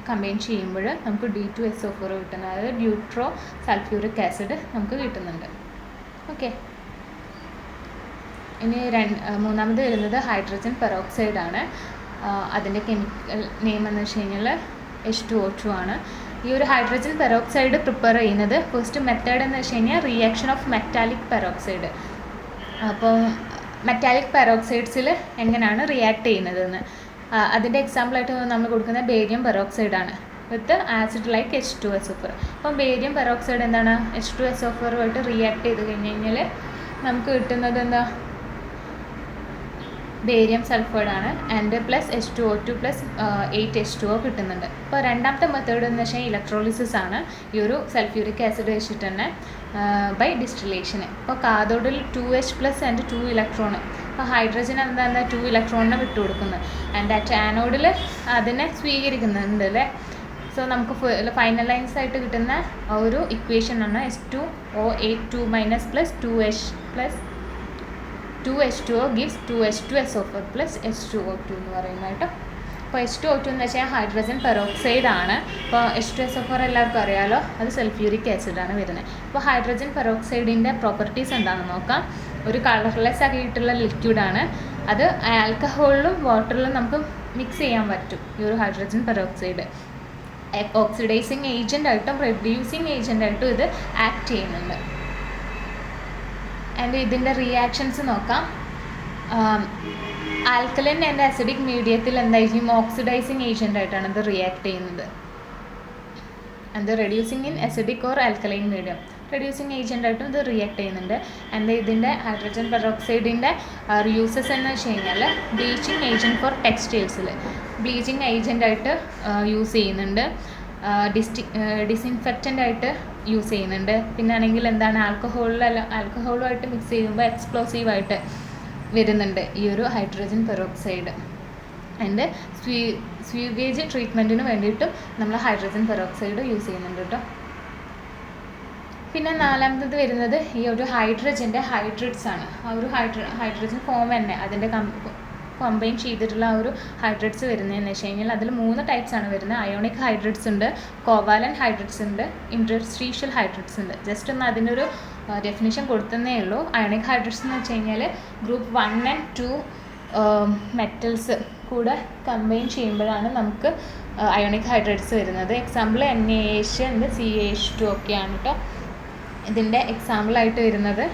കമ്പൈൻ ചെയ്യുമ്പോൾ നമുക്ക് D2SO4 കിട്ടുന്നത്, അതായത് ഡ്യൂട്രോ സൾഫ്യൂറിക് ആസിഡ് നമുക്ക് കിട്ടുന്നുണ്ട്. ഓക്കെ, ഇനി മൂന്നാമത് വരുന്നത് ഹൈഡ്രജൻ പെറോക്സൈഡ് ആണ്. അതിൻ്റെ കെമിക്കൽ നെയിം എന്ന് വെച്ച് കഴിഞ്ഞാൽ H2O2 ആണ്. ഈ ഒരു ഹൈഡ്രജൻ പെറോക്സൈഡ് പ്രിപ്പയർ ചെയ്യുന്നത് ഫസ്റ്റ് മെത്തേഡ് എന്ന് വെച്ച് കഴിഞ്ഞാൽ റിയാക്ഷൻ ഓഫ് മെറ്റാലിക് പെറോക്സൈഡ്. അപ്പോൾ മെറ്റാലിക് പെറോക്സൈഡ്സിൽ എങ്ങനെയാണ് റിയാക്ട് ചെയ്യുന്നതെന്ന് അതിൻ്റെ എക്സാമ്പിളായിട്ട് നമ്മൾ കൊടുക്കുന്നത് ബേരിയം പെറോക്സൈഡ് ആണ് വിത്ത് ആസിഡ് ലൈക്ക് H2SO4. അപ്പം ബേരിയം പെറോക്സൈഡ് എന്താണ്? H2SO4 ആയിട്ട് റിയാക്ട് ചെയ്ത് കഴിഞ്ഞ് കഴിഞ്ഞാൽ നമുക്ക് കിട്ടുന്നത് എന്താ? ബേരിയം സൾഫൈഡാണ്. And plus H2O2 plus 8H2O കിട്ടുന്നുണ്ട്. അപ്പോൾ രണ്ടാമത്തെ മെത്തേഡ് എന്ന് വെച്ചാൽ ഇലക്ട്രോളിസിസ് ആണ്. ഈ ഒരു സൾഫ്യൂരിക് ആസിഡ് വെച്ചിട്ട് തന്നെ ബൈ ഡിസ്റ്റിലേഷന്. അപ്പോൾ കാഥോഡിൽ 2H പ്ലസ് ആൻഡ് 2 ഇലക്ട്രോൺ. അപ്പോൾ ഹൈഡ്രജൻ എന്താണ് 2 ഇലക്ട്രോണിനെ വിട്ടു കൊടുക്കുന്നത്. ആൻഡ് ആനോഡിൽ അതിനെ സ്വീകരിക്കുന്നുണ്ട് അല്ലേ. സോ നമുക്ക് ഫൈനലൈസ് ആയിട്ട് കിട്ടുന്ന ഒരു ഇക്വേഷൻ ആണ് H2O8 plus 2H plus 2H2O gives 2H2SO4 plus H2O2 എന്ന് പറയുന്നത് കേട്ടോ. അപ്പോൾ H2O2 എന്ന് വെച്ചാൽ ഹൈഡ്രജൻ പെറോക്സൈഡ് ആണ്. അപ്പോൾ H2SO4 എല്ലാവർക്കും അറിയാമല്ലോ, അത് സൾഫ്യൂരിക് ആസിഡാണ് വരുന്നത്. അപ്പോൾ ഹൈഡ്രജൻ പെറോക്സൈഡിൻ്റെ പ്രോപ്പർട്ടീസ് എന്താണെന്ന് നോക്കാം. ഒരു കളർലെസ് ആയിട്ടുള്ള ലിക്വിഡാണ്. അത് ആൽക്കഹോളിലും വാട്ടറിലും നമുക്ക് മിക്സ് ചെയ്യാൻ പറ്റും. ഈ ഒരു ഹൈഡ്രജൻ പെറോക്സൈഡ് ഓക്സിഡൈസിങ് ഏജൻ്റായിട്ടും റെഡ്യൂസിങ് ഏജൻ്റായിട്ടും ഇത് ആക്ട് ചെയ്യുന്നുണ്ട്. ആൻഡ് ഇതിൻ്റെ റിയാക്ഷൻസ് നോക്കാം. ആൽക്കലൈൻ ആൻഡ് അസിഡിക് മീഡിയത്തിൽ എന്തായിരിക്കും ഓക്സിഡൈസിങ് ഏജൻ്റ് ആയിട്ടാണ് ഇത് റിയാക്ട് ചെയ്യുന്നത്. And reducing in acidic or alkaline medium reducing agent ആയിട്ടും ഇത് റിയാക്ട് ചെയ്യുന്നുണ്ട്. ആൻഡ് ഇതിൻ്റെ ഹൈഡ്രജൻ പെറോക്സൈഡിൻ്റെ യൂസസ് എന്ന് വെച്ച് കഴിഞ്ഞാൽ ബ്ലീച്ചിങ് ഏജൻറ്റ് ഫോർ ടെക്സ്റ്റൈൽസിൽ ബ്ലീച്ചിങ് ഏജൻ്റ് ആയിട്ട് യൂസ് ചെയ്യുന്നുണ്ട്. ഡിസിൻഫെക്റ്റൻ്റ് ആയിട്ട് യൂസ് ചെയ്യുന്നുണ്ട്. പിന്നെ ആണെങ്കിൽ എന്താണ് ആൽക്കഹോളുമായിട്ട് മിക്സ് ചെയ്യുമ്പോൾ എക്സ്പ്ലോസീവായിട്ട് വരുന്നുണ്ട് ഈ ഒരു ഹൈഡ്രജൻ പെറോക്സൈഡ്. ആൻഡ് സ്വീവേജ് ട്രീറ്റ്മെൻറ്റിന് വേണ്ടിയിട്ടും നമ്മൾ ഹൈഡ്രജൻ പെറോക്സൈഡ് യൂസ് ചെയ്യുന്നുണ്ട് കേട്ടോ. പിന്നെ നാലാമത്തത് വരുന്നത് ഈ ഒരു ഹൈഡ്രജൻ്റെ ഹൈഡ്രേറ്റ്സ് ആണ്. ആ ഒരു ഹൈഡ്രജൻ ഫോം തന്നെ അതിൻ്റെ കമ്പൈൻ ചെയ്തിട്ടുള്ള ആ ഒരു ഹൈഡ്രേറ്റ്സ് വരുന്നതെന്ന് വെച്ച് കഴിഞ്ഞാൽ അതിൽ 3 ടൈപ്സ് ആണ് വരുന്നത്. അയോണിക് ഹൈഡ്രേറ്റ്സ് ഉണ്ട്, കോവാലൻ ഹൈഡ്രേറ്റ്സ് ഉണ്ട്, ഇൻറ്റർസ്റ്റീഷ്യൽ ഹൈഡ്രേറ്റ്സ് ഉണ്ട്. ജസ്റ്റ് ഒന്ന് അതിൻ്റെ ഒരു ഡെഫിനിഷൻ കൊടുത്തതേ ഉള്ളൂ. അയോണിക് ഹൈഡ്രേറ്റ്സ് എന്ന് വെച്ച് കഴിഞ്ഞാൽ ഗ്രൂപ്പ് 1 and 2 മെറ്റൽസ് കൂടെ കമ്പൈൻ ചെയ്യുമ്പോഴാണ് നമുക്ക് അയോണിക് ഹൈഡ്രേറ്റ്സ് വരുന്നത്. എക്സാമ്പിൾ NaH and CH2 ഒക്കെയാണ് കേട്ടോ ഇതിൻ്റെ എക്സാമ്പിളായിട്ട് വരുന്നത്.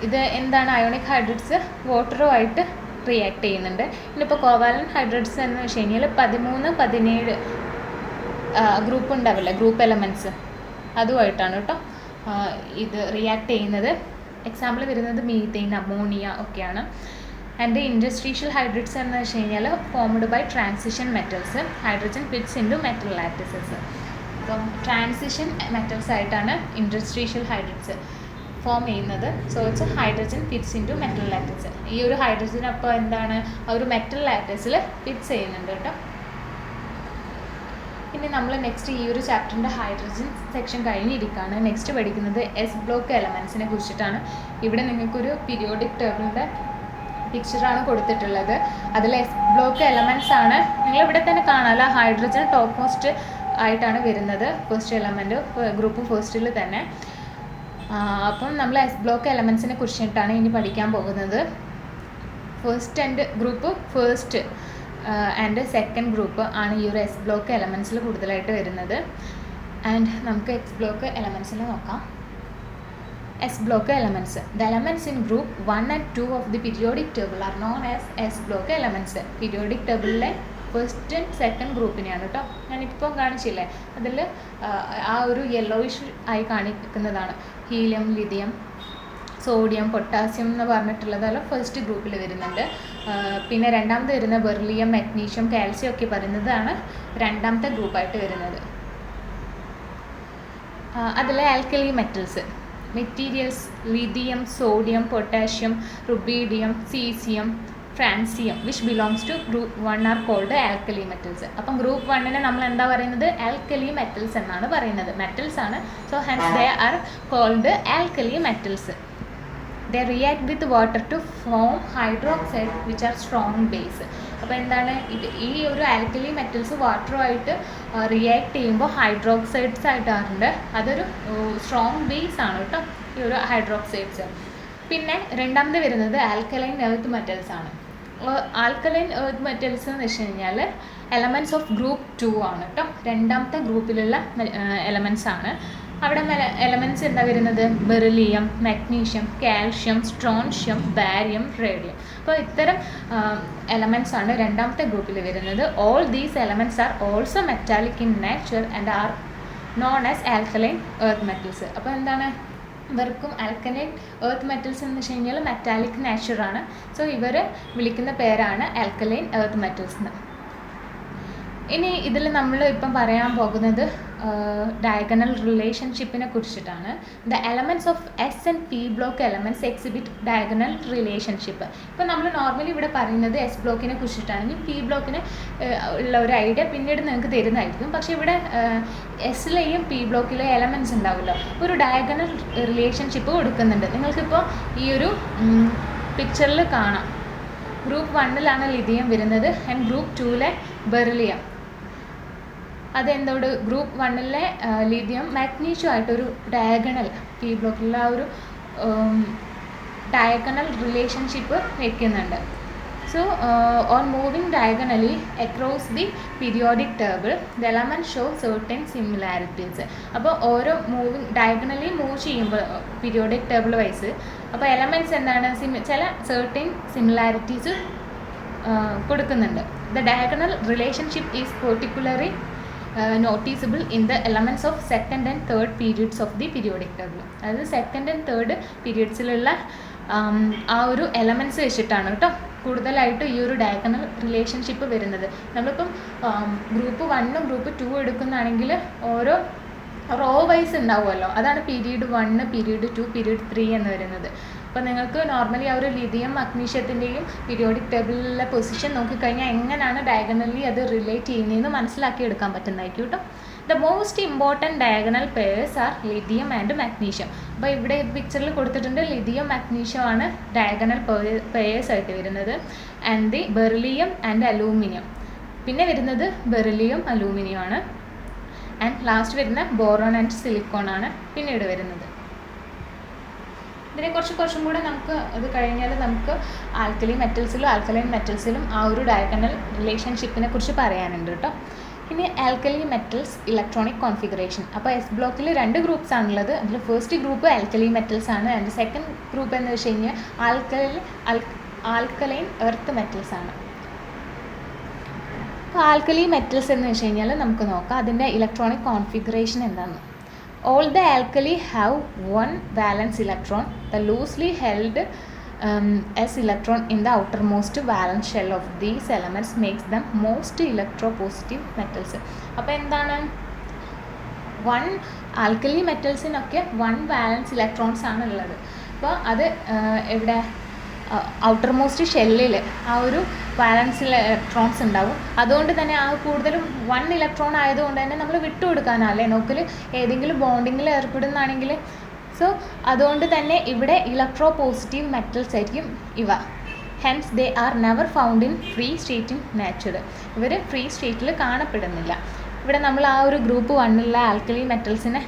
ഇത് എന്താണ് അയോണിക് ഹൈഡ്രേറ്റ്സ് വാട്ടറുമായിട്ട് റിയാക്ട് ചെയ്യുന്നുണ്ട്. ഇനിയിപ്പോൾ കോവാലൻ ഹൈഡ്രേറ്റ്സ് എന്ന് വെച്ച് കഴിഞ്ഞാൽ 13, 17 ഗ്രൂപ്പ് ഉണ്ടാവില്ല, ഗ്രൂപ്പ് എലമെൻറ്റ്സ് അതുമായിട്ടാണ് കേട്ടോ ഇത് റിയാക്ട് ചെയ്യുന്നത്. എക്സാമ്പിൾ വരുന്നത് മീഥെയ്ൻ, അമോണിയ ഒക്കെയാണ്. ആൻഡ് ഇൻഡസ്ട്രീഷ്യൽ ഹൈഡ്രേറ്റ്സ് എന്ന് വെച്ച് കഴിഞ്ഞാൽ formed by transition metals hydrogen fits into metal lattices. അപ്പം ട്രാൻസിഷൻ മെറ്റൽസ് ആയിട്ടാണ് ഇൻഡസ്ട്രീഷ്യൽ ഹൈഡ്രേറ്റ്സ് ഫോം ചെയ്യുന്നത്. So it's hydrogen fits into metal lattice. ഈ ഒരു ഹൈഡ്രജൻ അപ്പോൾ എന്താണ് ആ ഒരു മെറ്റൽ ലാറ്റിസിൽ ഫിറ്റ്സ് ചെയ്യുന്നുണ്ട് കേട്ടോ. ഇനി നമ്മൾ നെക്സ്റ്റ് ഈ ഒരു ചാപ്റ്ററിൻ്റെ ഹൈഡ്രജൻ സെക്ഷൻ കഴിഞ്ഞിരിക്കുകയാണ്. നെക്സ്റ്റ് പഠിക്കുന്നത് എസ് ബ്ലോക്ക് എലമെൻസിനെ കുറിച്ചിട്ടാണ്. ഇവിടെ നിങ്ങൾക്കൊരു പീരിയോഡിക് ടേബിളിൻ്റെ പിക്ചറാണ് കൊടുത്തിട്ടുള്ളത്. അതിൽ എസ് ബ്ലോക്ക് എലമെൻറ്റ്സ് ആണ് നിങ്ങളിവിടെ തന്നെ കാണാമല്ലോ. ഹൈഡ്രജൻ ടോപ്പ് മോസ്റ്റ് ആയിട്ടാണ് വരുന്നത്, ഫസ്റ്റ് എലമെൻറ്റ് ഗ്രൂപ്പ് ഫസ്റ്റിൽ തന്നെ. അപ്പം നമ്മൾ എസ് ബ്ലോക്ക് എലമെൻസിനെ കുറിച്ചിട്ടാണ് ഇനി പഠിക്കാൻ പോകുന്നത്. First and group first and second group ആണ് ഈ ഒരു എസ് ബ്ലോക്ക് എലമെൻസിൽ കൂടുതലായിട്ട് വരുന്നത്. ആൻഡ് നമുക്ക് എസ് ബ്ലോക്ക് എലമെൻസിൽ നോക്കാം. S block elements. The elements in group 1 and 2 of the periodic table are known as S block elements. Periodic ടേബിളിലെ first and second ഗ്രൂപ്പിനെയാണ് കേട്ടോ ഞാനിപ്പോൾ കാണിച്ചില്ലേ. അതിൽ ആ ഒരു യെല്ലോയിഷ് ആയി കാണിക്കുന്നതാണ് ഹീലിയം, ലിഥിയം, സോഡിയം, പൊട്ടാസ്യം എന്ന് പറഞ്ഞിട്ടുള്ളതെല്ലാം ഫസ്റ്റ് ഗ്രൂപ്പിൽ വരുന്നുണ്ട്. പിന്നെ രണ്ടാമത് വരുന്ന ബെർലിയം, മഗ്നീഷ്യം, കാൽസ്യം ഒക്കെ പറയുന്നതാണ് രണ്ടാമത്തെ ഗ്രൂപ്പായിട്ട് വരുന്നത്. അതിലെ alkali metals materials lithium, sodium, potassium, rubidium, caesium, francium which belongs to group 1 are called alkali metals. അപ്പം ഗ്രൂപ്പ് 1നെ നമ്മൾ എന്താ പറയുന്നത് ആൽക്കലി മെറ്റൽസ് എന്നാണ് പറയുന്നത്. മെറ്റൽസ് ആണ്. So hence they are called alkali metals. They react with water to form hydroxide which are strong base. അപ്പോൾ എന്താണ് ഈ ഒരു ആൽക്കലി മെറ്റൽസ് വാട്ടറുമായിട്ട് റിയാക്ട് ചെയ്യുമ്പോൾ ഹൈഡ്രോക്സൈഡ്സ് ആയിട്ടാറുണ്ട്. അതൊരു സ്ട്രോങ് ബേസ് ആണ് കേട്ടോ ഈ ഒരു ഹൈഡ്രോക്സൈഡ്സ്. പിന്നെ രണ്ടാമത് വരുന്നത് ആൽക്കലൈൻ എർത്ത് മെറ്റൽസ് ആണ്. ആൽക്കലൈൻ എർത്ത് മെറ്റൽസ് എന്ന് വെച്ച് കഴിഞ്ഞാൽ എലമെൻറ്റ്സ് ഓഫ് ഗ്രൂപ്പ് 2 ആണ് കേട്ടോ. രണ്ടാമത്തെ ഗ്രൂപ്പിലുള്ള എലമെൻറ്റ്സ് ആണ്. അവിടെ എലമെൻറ്റ്സ് എന്താ വരുന്നത് beryllium, magnesium, calcium, strontium, barium, radium. അപ്പോൾ ഇത്തരം എലമെൻറ്റ്സ് ആണ് രണ്ടാമത്തെ ഗ്രൂപ്പിൽ വരുന്നത്. All these elements are also metallic in nature and are known as alkaline earth metals. അപ്പോൾ എന്താണ് ഇവർക്കും ആൽക്കലൈൻ എർത്ത് മെറ്റൽസ് എന്ന് വെച്ച് കഴിഞ്ഞാൽ മെറ്റാലിക് നേച്ചറാണ്. സോ ഇവർ വിളിക്കുന്ന പേരാണ് ആൽക്കലൈൻ എർത്ത് മെറ്റൽസ് എന്ന്. ഇനി ഇതിൽ നമ്മൾ ഇപ്പം പറയാൻ പോകുന്നത് ഡയഗണൽ റിലേഷൻഷിപ്പിനെ കുറിച്ചിട്ടാണ്. The elements of S and P block elements exhibit diagonal relationship. ഇപ്പോൾ നമ്മൾ നോർമലി ഇവിടെ പറയുന്നത് എസ് ബ്ലോക്കിനെ കുറിച്ചിട്ടാണെങ്കിൽ പി ബ്ലോക്കിന് ഉള്ള ഒരു ഐഡിയ പിന്നീട് നിങ്ങൾക്ക് തരുന്നതായിരിക്കും. പക്ഷേ ഇവിടെ എസിലെയും പി ബ്ലോക്കിലെ എലമെൻറ്റ്സ് ഉണ്ടാവുമല്ലോ, ഒരു ഡയഗണൽ റിലേഷൻഷിപ്പ് കൊടുക്കുന്നുണ്ട്. നിങ്ങൾക്കിപ്പോൾ ഈ ഒരു പിക്ചറിൽ കാണാം. ഗ്രൂപ്പ് 1ലാണ് ലിഥിയം വരുന്നത് ആൻഡ് ഗ്രൂപ്പ് 2ലെ ബെറിലിയം. അതെന്തോട് ഗ്രൂപ്പ് 1ലെ ലിഥിയം മാഗ്നീഷ്യം ആയിട്ടൊരു ഡയഗണൽ പി ബ്ലോക്കിലുള്ള ആ ഒരു ഡയഗണൽ റിലേഷൻഷിപ്പ് വയ്ക്കുന്നുണ്ട്. So on moving diagonally across the periodic table the elements show certain similarities. അപ്പോൾ ഓരോ മൂവിങ് ഡയഗണലി മൂവ് ചെയ്യുമ്പോൾ പീരിയോഡിക് ടേബിൾ വൈസ് അപ്പോൾ എലമെൻറ്റ്സ് എന്താണ് ചില certain similarities കൊടുക്കുന്നുണ്ട്. The diagonal relationship is particularly noticeable in the elements of second and third periods of the periodic table. അതായത് second and third പീരീഡ്സിലുള്ള ആ ഒരു എലമെൻറ്റ്സ് വെച്ചിട്ടാണ് കേട്ടോ കൂടുതലായിട്ട് ഈ ഒരു ഡയഗണൽ റിലേഷൻഷിപ്പ് വരുന്നത്. നമ്മളിപ്പം ഗ്രൂപ്പ് 1 ഗ്രൂപ്പ് 2 എടുക്കുന്നതാണെങ്കിൽ ഓരോ റോ വൈസ് ഉണ്ടാവുമല്ലോ, അതാണ് പീരീഡ് 1 പീരീഡ് 2 പീരീഡ് 3 എന്ന് വരുന്നത്. അപ്പോൾ നിങ്ങൾക്ക് നോർമലി ആ ഒരു ലിഥിയം മഗ്നീഷ്യത്തിൻ്റെയും പീരിയോഡിക് ടേബിളിലെ പൊസിഷൻ നോക്കിക്കഴിഞ്ഞാൽ എങ്ങനെയാണ് ഡയഗണലി അത് റിലേറ്റ് ചെയ്യുന്നതെന്ന് മനസ്സിലാക്കി എടുക്കാൻ പറ്റുന്നതായിരിക്കും കേട്ടോ. The most important diagonal pairs are lithium and magnesium. അപ്പോൾ ഇവിടെ പിക്ചറിൽ കൊടുത്തിട്ടുണ്ട് ലിഥിയം മാഗ്നീഷ്യം ആണ് ഡയഗണൽ പെയേഴ്സ് ആയിട്ട് വരുന്നത്. And the beryllium and aluminium. പിന്നെ വരുന്നത് ബെറിലിയം അലൂമിനിയം ആണ്. ആൻഡ് ലാസ്റ്റ് വരുന്ന ബോറോൺ ആൻഡ് സിലിക്കോൺ ആണ് പിന്നീട് വരുന്നത്. ഇതിനെ കുറച്ചും കൂടെ നമുക്ക് അത് കഴിഞ്ഞാൽ നമുക്ക് ആൽക്കലി മെറ്റൽസിലും ആൽക്കലൈൻ മെറ്റൽസിലും ആ ഒരു ഡയഗണൽ റിലേഷൻഷിപ്പിനെ കുറിച്ച് പറയാനുണ്ട് കേട്ടോ. ഇനി ആൽക്കലി മെറ്റൽസ് ഇലക്ട്രോണിക് കോൺഫിഗറേഷൻ. അപ്പോൾ എസ് ബ്ലോക്കിൽ 2 ഗ്രൂപ്പ്സ് ആണുള്ളത്. അതിൽ ഫസ്റ്റ് ഗ്രൂപ്പ് ആൽക്കലി മെറ്റൽസ് ആണ്. ആൻഡ് സെക്കൻഡ് ഗ്രൂപ്പ് എന്ന് വെച്ച് കഴിഞ്ഞാൽ ആൽക്കലൈൻ എർത്ത് മെറ്റൽസ് ആണ്. അപ്പോൾ ആൽക്കലി മെറ്റൽസ് എന്ന് വെച്ച് കഴിഞ്ഞാൽ നമുക്ക് നോക്കാം അതിൻ്റെ ഇലക്ട്രോണിക് കോൺഫിഗറേഷൻ എന്താണെന്ന്. All the alkali have one valence electron. The loosely held s electron in the outermost valence shell of these elements makes them most electropositive metals. അപ്പോൾ എന്താണ്, 1 ആൽക്കലി മെറ്റൽസിനൊക്കെ 1 വാലൻസ് ഇലക്ട്രോൺസ് ആണ് ഉള്ളത്. അപ്പോൾ അത് എവിടെ ഔട്ടർ മോസ്റ്റ് ഷെല്ലിൽ ആ ഒരു വാലൻസ് ഇലക്ട്രോൺസ് ഉണ്ടാവും. അതുകൊണ്ട് തന്നെ ആ കൂടുതലും 1 ഇലക്ട്രോൺ ആയതുകൊണ്ട് തന്നെ നമ്മൾ വിട്ടുകൊടുക്കാനല്ലേ നോക്കൽ, ഏതെങ്കിലും ബോണ്ടിങ്ങിൽ ഏർപ്പെടുന്നതാണെങ്കിൽ. സോ അതുകൊണ്ട് തന്നെ ഇവിടെ ഇലക്ട്രോ പോസിറ്റീവ് മെറ്റൽസ് ആയിരിക്കും ഇവ. Hence they R never found in free state in nature. ഇവർ ഫ്രീ സ്റ്റേറ്റിൽ കാണപ്പെടുന്നില്ല. ഇവിടെ നമ്മൾ ആ ഒരു ഗ്രൂപ്പ് 1 ആൽക്കലി മെറ്റൽസിനെ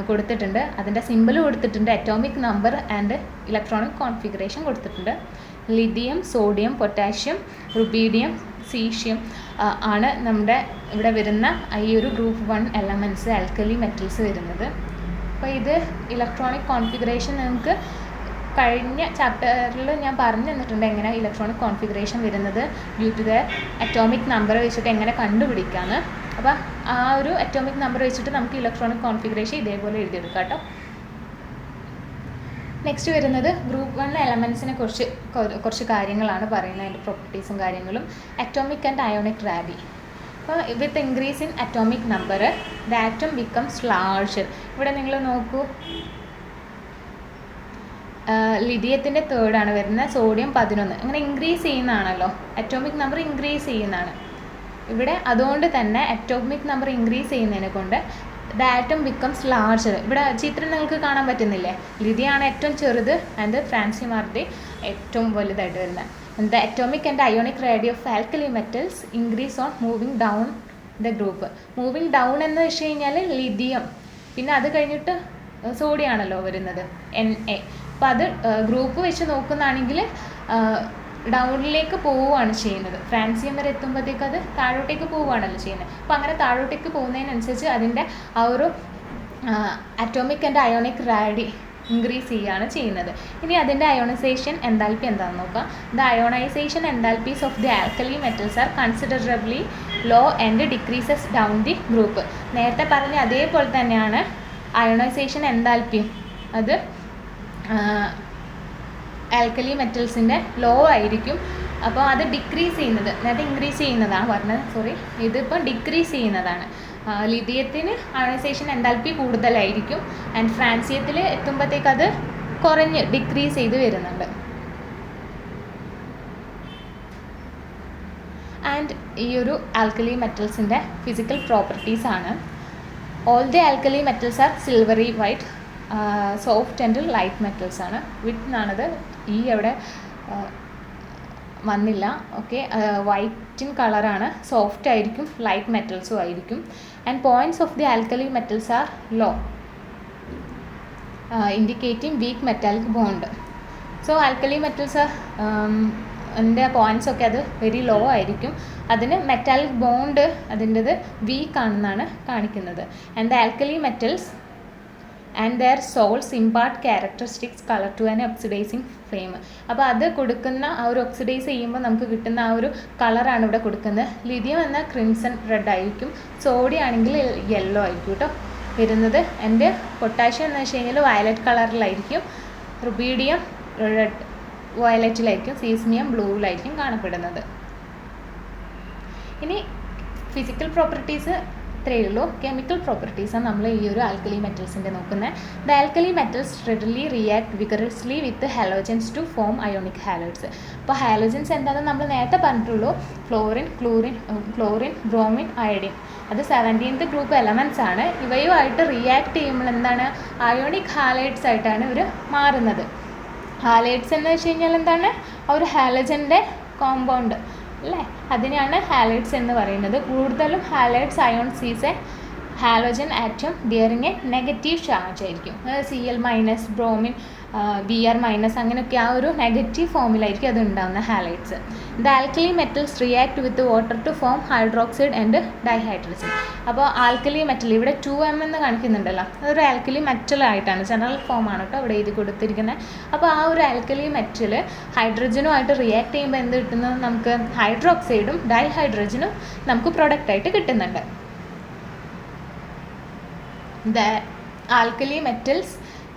കൊടുത്തിട്ടുണ്ട്. അതിൻ്റെ സിമ്പിൾ കൊടുത്തിട്ടുണ്ട്, atomic number and electronic configuration കൊടുത്തിട്ടുണ്ട്. Lithium, sodium, potassium, rubidium, caesium ആണ് നമ്മുടെ ഇവിടെ വരുന്ന ഈ ഒരു ഗ്രൂപ്പ് 1 എലമെൻറ്റ്സ് ആൽക്കലി മെറ്റൽസ് വരുന്നത്. അപ്പോൾ ഇത് ഇലക്ട്രോണിക് കോൺഫിഗറേഷൻ നിങ്ങൾക്ക് കഴിഞ്ഞ ചാപ്റ്ററിൽ ഞാൻ പറഞ്ഞു തന്നിട്ടുണ്ട് എങ്ങനെ ഇലക്ട്രോണിക് കോൺഫിഗറേഷൻ വരുന്നത് due to the atomic number വെച്ചിട്ട് എങ്ങനെ കണ്ടുപിടിക്കാമെന്ന്. അപ്പോൾ ആ ഒരു അറ്റോമിക് നമ്പർ വെച്ചിട്ട് നമുക്ക് ഇലക്ട്രോണിക് കോൺഫിഗറേഷൻ ഇതേപോലെ എഴുതിയെടുക്കാം കേട്ടോ. നെക്സ്റ്റ് വരുന്നത് ഗ്രൂപ്പ് 1 എലമെൻറ്റ്സിനെ കുറച്ച് കാര്യങ്ങളാണ് പറയുന്നത്, അതിൻ്റെ പ്രോപ്പർട്ടീസും കാര്യങ്ങളും. Atomic and ionic radii. അപ്പോൾ with increase in atomic number the atom becomes larger. ഇവിടെ നിങ്ങൾ നോക്കൂ, ലിഥിയത്തിൻ്റെ 3rd ആണ് വരുന്നത്, സോഡിയം 11. അങ്ങനെ ഇൻക്രീസ് ചെയ്യുന്നതാണല്ലോ, അറ്റോമിക് നമ്പർ ഇൻക്രീസ് ചെയ്യുന്നതാണ് ഇവിടെ. അതുകൊണ്ട് തന്നെ അറ്റോമിക് നമ്പർ ഇൻക്രീസ് ചെയ്യുന്നതിനെ കൊണ്ട് ദ ആറ്റം ബിക്കംസ് ലാർജർ. ഇവിടെ ചിത്രം നിങ്ങൾക്ക് കാണാൻ പറ്റുന്നില്ലേ, ലിഥിയാണ് ഏറ്റവും ചെറുത് ആൻഡ് ഫ്രാൻസിയം ആർ ദി ഏറ്റവും വലുതായിട്ട് വരുന്നത്. The atomic and ionic radii of alkali metals increase on moving down the group. Moving down എന്ന് വെച്ച് കഴിഞ്ഞാൽ ലിഥിയം, പിന്നെ അത് കഴിഞ്ഞിട്ട് സോഡിയം ആണല്ലോ വരുന്നത്, Na. അപ്പോൾ അത് ഗ്രൂപ്പ് വെച്ച് നോക്കുന്നതാണെങ്കിൽ ഡൗണിലേക്ക് പോവുകയാണ് ചെയ്യുന്നത്. ഫ്രാൻസിയം വരെ എത്തുമ്പോഴത്തേക്ക് അത് താഴോട്ടേക്ക് പോവുകയാണല്ലോ ചെയ്യുന്നത്. അപ്പോൾ അങ്ങനെ താഴോട്ടേക്ക് പോകുന്നതിനനുസരിച്ച് അതിൻ്റെ ആ ഒരു atomic and ionic radii increase ചെയ്യുകയാണ് ചെയ്യുന്നത്. ഇനി അതിൻ്റെ അയോണൈസേഷൻ എൻതാൽപ്പി എന്താണെന്ന് നോക്കാം. The ionisation enthalpies of the alkali metals are considerably low and decreases down the group. നേരത്തെ പറഞ്ഞ അതേപോലെ തന്നെയാണ് അയോണൈസേഷൻ എൻതാൽപ്പി. അത് ആൽക്കലി മെറ്റൽസിൻ്റെ ലോ ആയിരിക്കും. അപ്പോൾ അത് ഡിക്രീസ് ചെയ്യുന്നത്, നേരത്തെ ഇൻക്രീസ് ചെയ്യുന്നതാണ് പറഞ്ഞത്, സോറി, ഇതിപ്പോൾ ഡിക്രീസ് ചെയ്യുന്നതാണ്. ലിഥിയത്തിന് അയോണൈസേഷൻ എൻതാൽപ്പി കൂടുതലായിരിക്കും ആൻഡ് ഫ്രാൻസിയത്തിൽ എത്തുമ്പോഴത്തേക്ക് അത് കുറഞ്ഞ് ഡിക്രീസ് ചെയ്ത് വരുന്നുണ്ട്. ആൻഡ് ഈ ഒരു ആൽക്കലി മെറ്റൽസിൻ്റെ ഫിസിക്കൽ പ്രോപ്പർട്ടീസാണ്. All the alkali metals are silvery white, soft and light metals ആണ്. വിത്ത് എന്നാണത്, ഈ അവിടെ വന്നില്ല. ഓക്കെ, വൈറ്റ് ഇൻ കളറാണ്, സോഫ്റ്റ് ആയിരിക്കും, ലൈറ്റ് മെറ്റൽസും ആയിരിക്കും. And points of the alkali metals are low, indicating weak metallic bond. So alkali metals അതിൻ്റെ പോയിൻറ്റ്സ് ഒക്കെ അത് വെരി ലോ ആയിരിക്കും. അതിന് മെറ്റാലിക് ബോണ്ട് അതിൻ്റെത് വീക്ക് ആണെന്നാണ് കാണിക്കുന്നത്. And the alkali metals and their salts impart characteristics colour to an oxidizing flame. അപ്പോൾ അത് കൊടുക്കുന്ന ആ ഒരു ഓക്സിഡൈസ് ചെയ്യുമ്പോൾ നമുക്ക് കിട്ടുന്ന ആ ഒരു കളറാണ് ഇവിടെ കൊടുക്കുന്നത്. ലിഥിയം എന്നാൽ ക്രിംസൺ റെഡ് ആയിരിക്കും, സോഡിയം ആണെങ്കിൽ യെല്ലോ ആയിരിക്കും കേട്ടോ വരുന്നത്. ആൻഡ് പൊട്ടാഷ്യം എന്ന് വെച്ച് കഴിഞ്ഞാൽ വയലറ്റ് കളറിലായിരിക്കും, റുബീഡിയം റെഡ് വയലറ്റിലായിരിക്കും, സീസിനിയം ബ്ലൂവിലായിരിക്കും കാണപ്പെടുന്നത്. ഇനി ഫിസിക്കൽ പ്രോപ്പർട്ടീസ് ഇത്രയേ ഉള്ളൂ. കെമിക്കൽ പ്രോപ്പർട്ടീസാണ് നമ്മൾ ഈ ഒരു ആൽക്കലി മെറ്റൽസിൻ്റെ നോക്കുന്നത്. The alkali metals readily react vigorously with halogens to form ionic halides. അപ്പോൾ ഹാലോജൻസ് എന്താണെന്ന് നമ്മൾ നേരത്തെ പറഞ്ഞിട്ടുള്ളൂ, ക്ലോറിൻ ബ്രോമിൻ അയഡിൻ. അത് 17th ഗ്രൂപ്പ് എലമെൻറ്റ്സ് ആണ്. ഇവയുമായിട്ട് റിയാക്ട് ചെയ്യുമ്പോൾ എന്താണ്, അയോണിക് ഹാലൈഡ്സ് ആയിട്ടാണ് ഇവർ മാറുന്നത്. ഹാലൈഡ്സ് എന്ന് വെച്ച് കഴിഞ്ഞാൽ എന്താണ്, ഒരു ഹാലജൻ്റെ കോമ്പൗണ്ട് അല്ലേ, അതിനെയാണ് ഹാലൈഡ്സ് എന്ന് പറയുന്നത്. കൂടുതലും halides ions is a halogen atom bearing a negative charge ആയിരിക്കും. Cl- ബ്രോമിൻ Br- അങ്ങനെയൊക്കെ ആ ഒരു നെഗറ്റീവ് ഫോമിലായിരിക്കും അത് ഉണ്ടാകുന്ന halides. The alkali metals react with water to form hydroxide and dihydrogen. അപ്പോൾ ആൽക്കലി മെറ്റൽ ഇവിടെ 2M എന്ന് കാണിക്കുന്നുണ്ടല്ലോ, അതൊരു ആൽക്കലി മെറ്റൽ ആയിട്ടാണ്, ജനറൽ ഫോമാണ് കേട്ടോ ഇവിടെ എഴുതി കൊടുത്തിരിക്കുന്നത്. അപ്പോൾ ആ ഒരു ആൽക്കലി മെറ്റൽ ഹൈഡ്രജനുമായിട്ട് റിയാക്ട് ചെയ്യുമ്പോൾ എന്ത് കിട്ടുന്നത്, നമുക്ക് ഹൈഡ്രോക്സൈഡും ഡൈഹൈഡ്രജനും നമുക്ക് പ്രൊഡക്റ്റായിട്ട് കിട്ടുന്നുണ്ട്. The alkali metals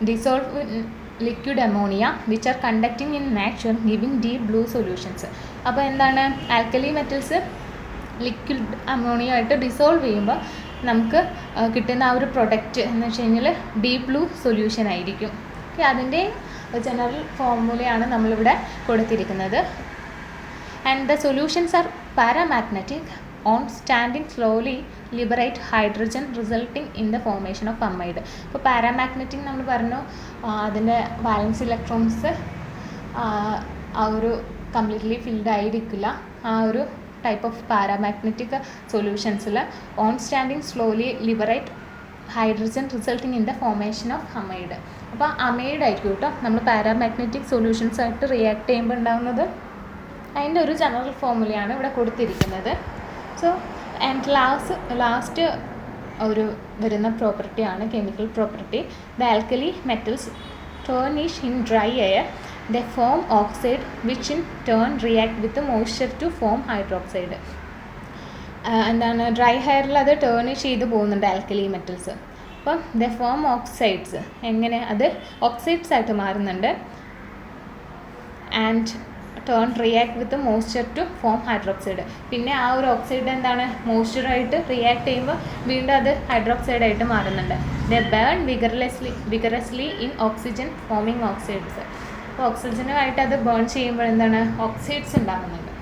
dissolve in liquid ammonia which are conducting in nature giving deep blue solutions. അപ്പോൾ എന്താണ്, ആൽക്കലി മെറ്റൽസ് ലിക്വിഡ് അമോണിയ ആയിട്ട് ഡിസോൾവ് ചെയ്യുമ്പോൾ നമുക്ക് കിട്ടുന്ന ആ ഒരു പ്രൊഡക്റ്റ് എന്ന് വെച്ച് കഴിഞ്ഞാൽ ഡീപ്പ് ബ്ലൂ സൊല്യൂഷൻ ആയിരിക്കും. ഓക്കെ, അതിൻ്റെ ജനറൽ ഫോർമുലയാണ് നമ്മളിവിടെ കൊടുത്തിരിക്കുന്നത്. And the solutions are paramagnetic on standing slowly liberate hydrogen resulting in the formation of amide. ഇപ്പോൾ പാരാമാഗ്നറ്റിക് നമ്മൾ പറഞ്ഞു, അതിൻ്റെ വാലൻസ് ഇലക്ട്രോൺസ് ആ ഒരു കംപ്ലീറ്റ്ലി ഫിൽഡ് ആയിരിക്കില്ല. ആ ഒരു ടൈപ്പ് ഓഫ് പാരാമാഗ്നറ്റിക് സൊല്യൂഷൻസിൽ on standing slowly liberate hydrogen resulting in the formation of amide. അപ്പോൾ അമൈഡ് ആയിരിക്കും കേട്ടോ നമ്മൾ പാരാമാഗ്നറ്റിക് സൊല്യൂഷൻസ് ആയിട്ട് റിയാക്ട് ചെയ്യുമ്പോൾ ഉണ്ടാകുന്നത്. അതിൻ്റെ ഒരു ജനറൽ ഫോർമുലയാണ് ഇവിടെ കൊടുത്തിരിക്കുന്നത്. സോ ആൻഡ് ലാസ്റ്റ് ഒരു വരുന്ന പ്രോപ്പർട്ടിയാണ് chemical property. The alkali metals tarnish in dry air, the form oxide which in turn react with moisture to form hydroxide. എന്താണ്, ഡ്രൈ ഹെയറിൽ അത് ടേർണിഷ് ചെയ്ത് പോകുന്നുണ്ട് ആൽക്കലി മെറ്റൽസ്. അപ്പം ദ ഫോം ഓക്സൈഡ്സ്, എങ്ങനെ അത് ഓക്സൈഡ്സ് ആയിട്ട് മാറുന്നുണ്ട്. And turn react with moisture to form hydroxide. പിന്നെ ആ ഒരു ഓക്സൈഡ് എന്താണ്, മോയ്സ്ചറായിട്ട് റിയാക്ട് ചെയ്യുമ്പോൾ വീണ്ടും അത് ഹൈഡ്രോക്സൈഡായിട്ട് മാറുന്നുണ്ട്. The burn vigorously in oxygen forming oxides. അപ്പോൾ ഓക്സിജനുമായിട്ട് അത് ബേൺ ചെയ്യുമ്പോൾ എന്താണ്, ഓക്സൈഡ്സ് ഉണ്ടാകുന്നുണ്ട്.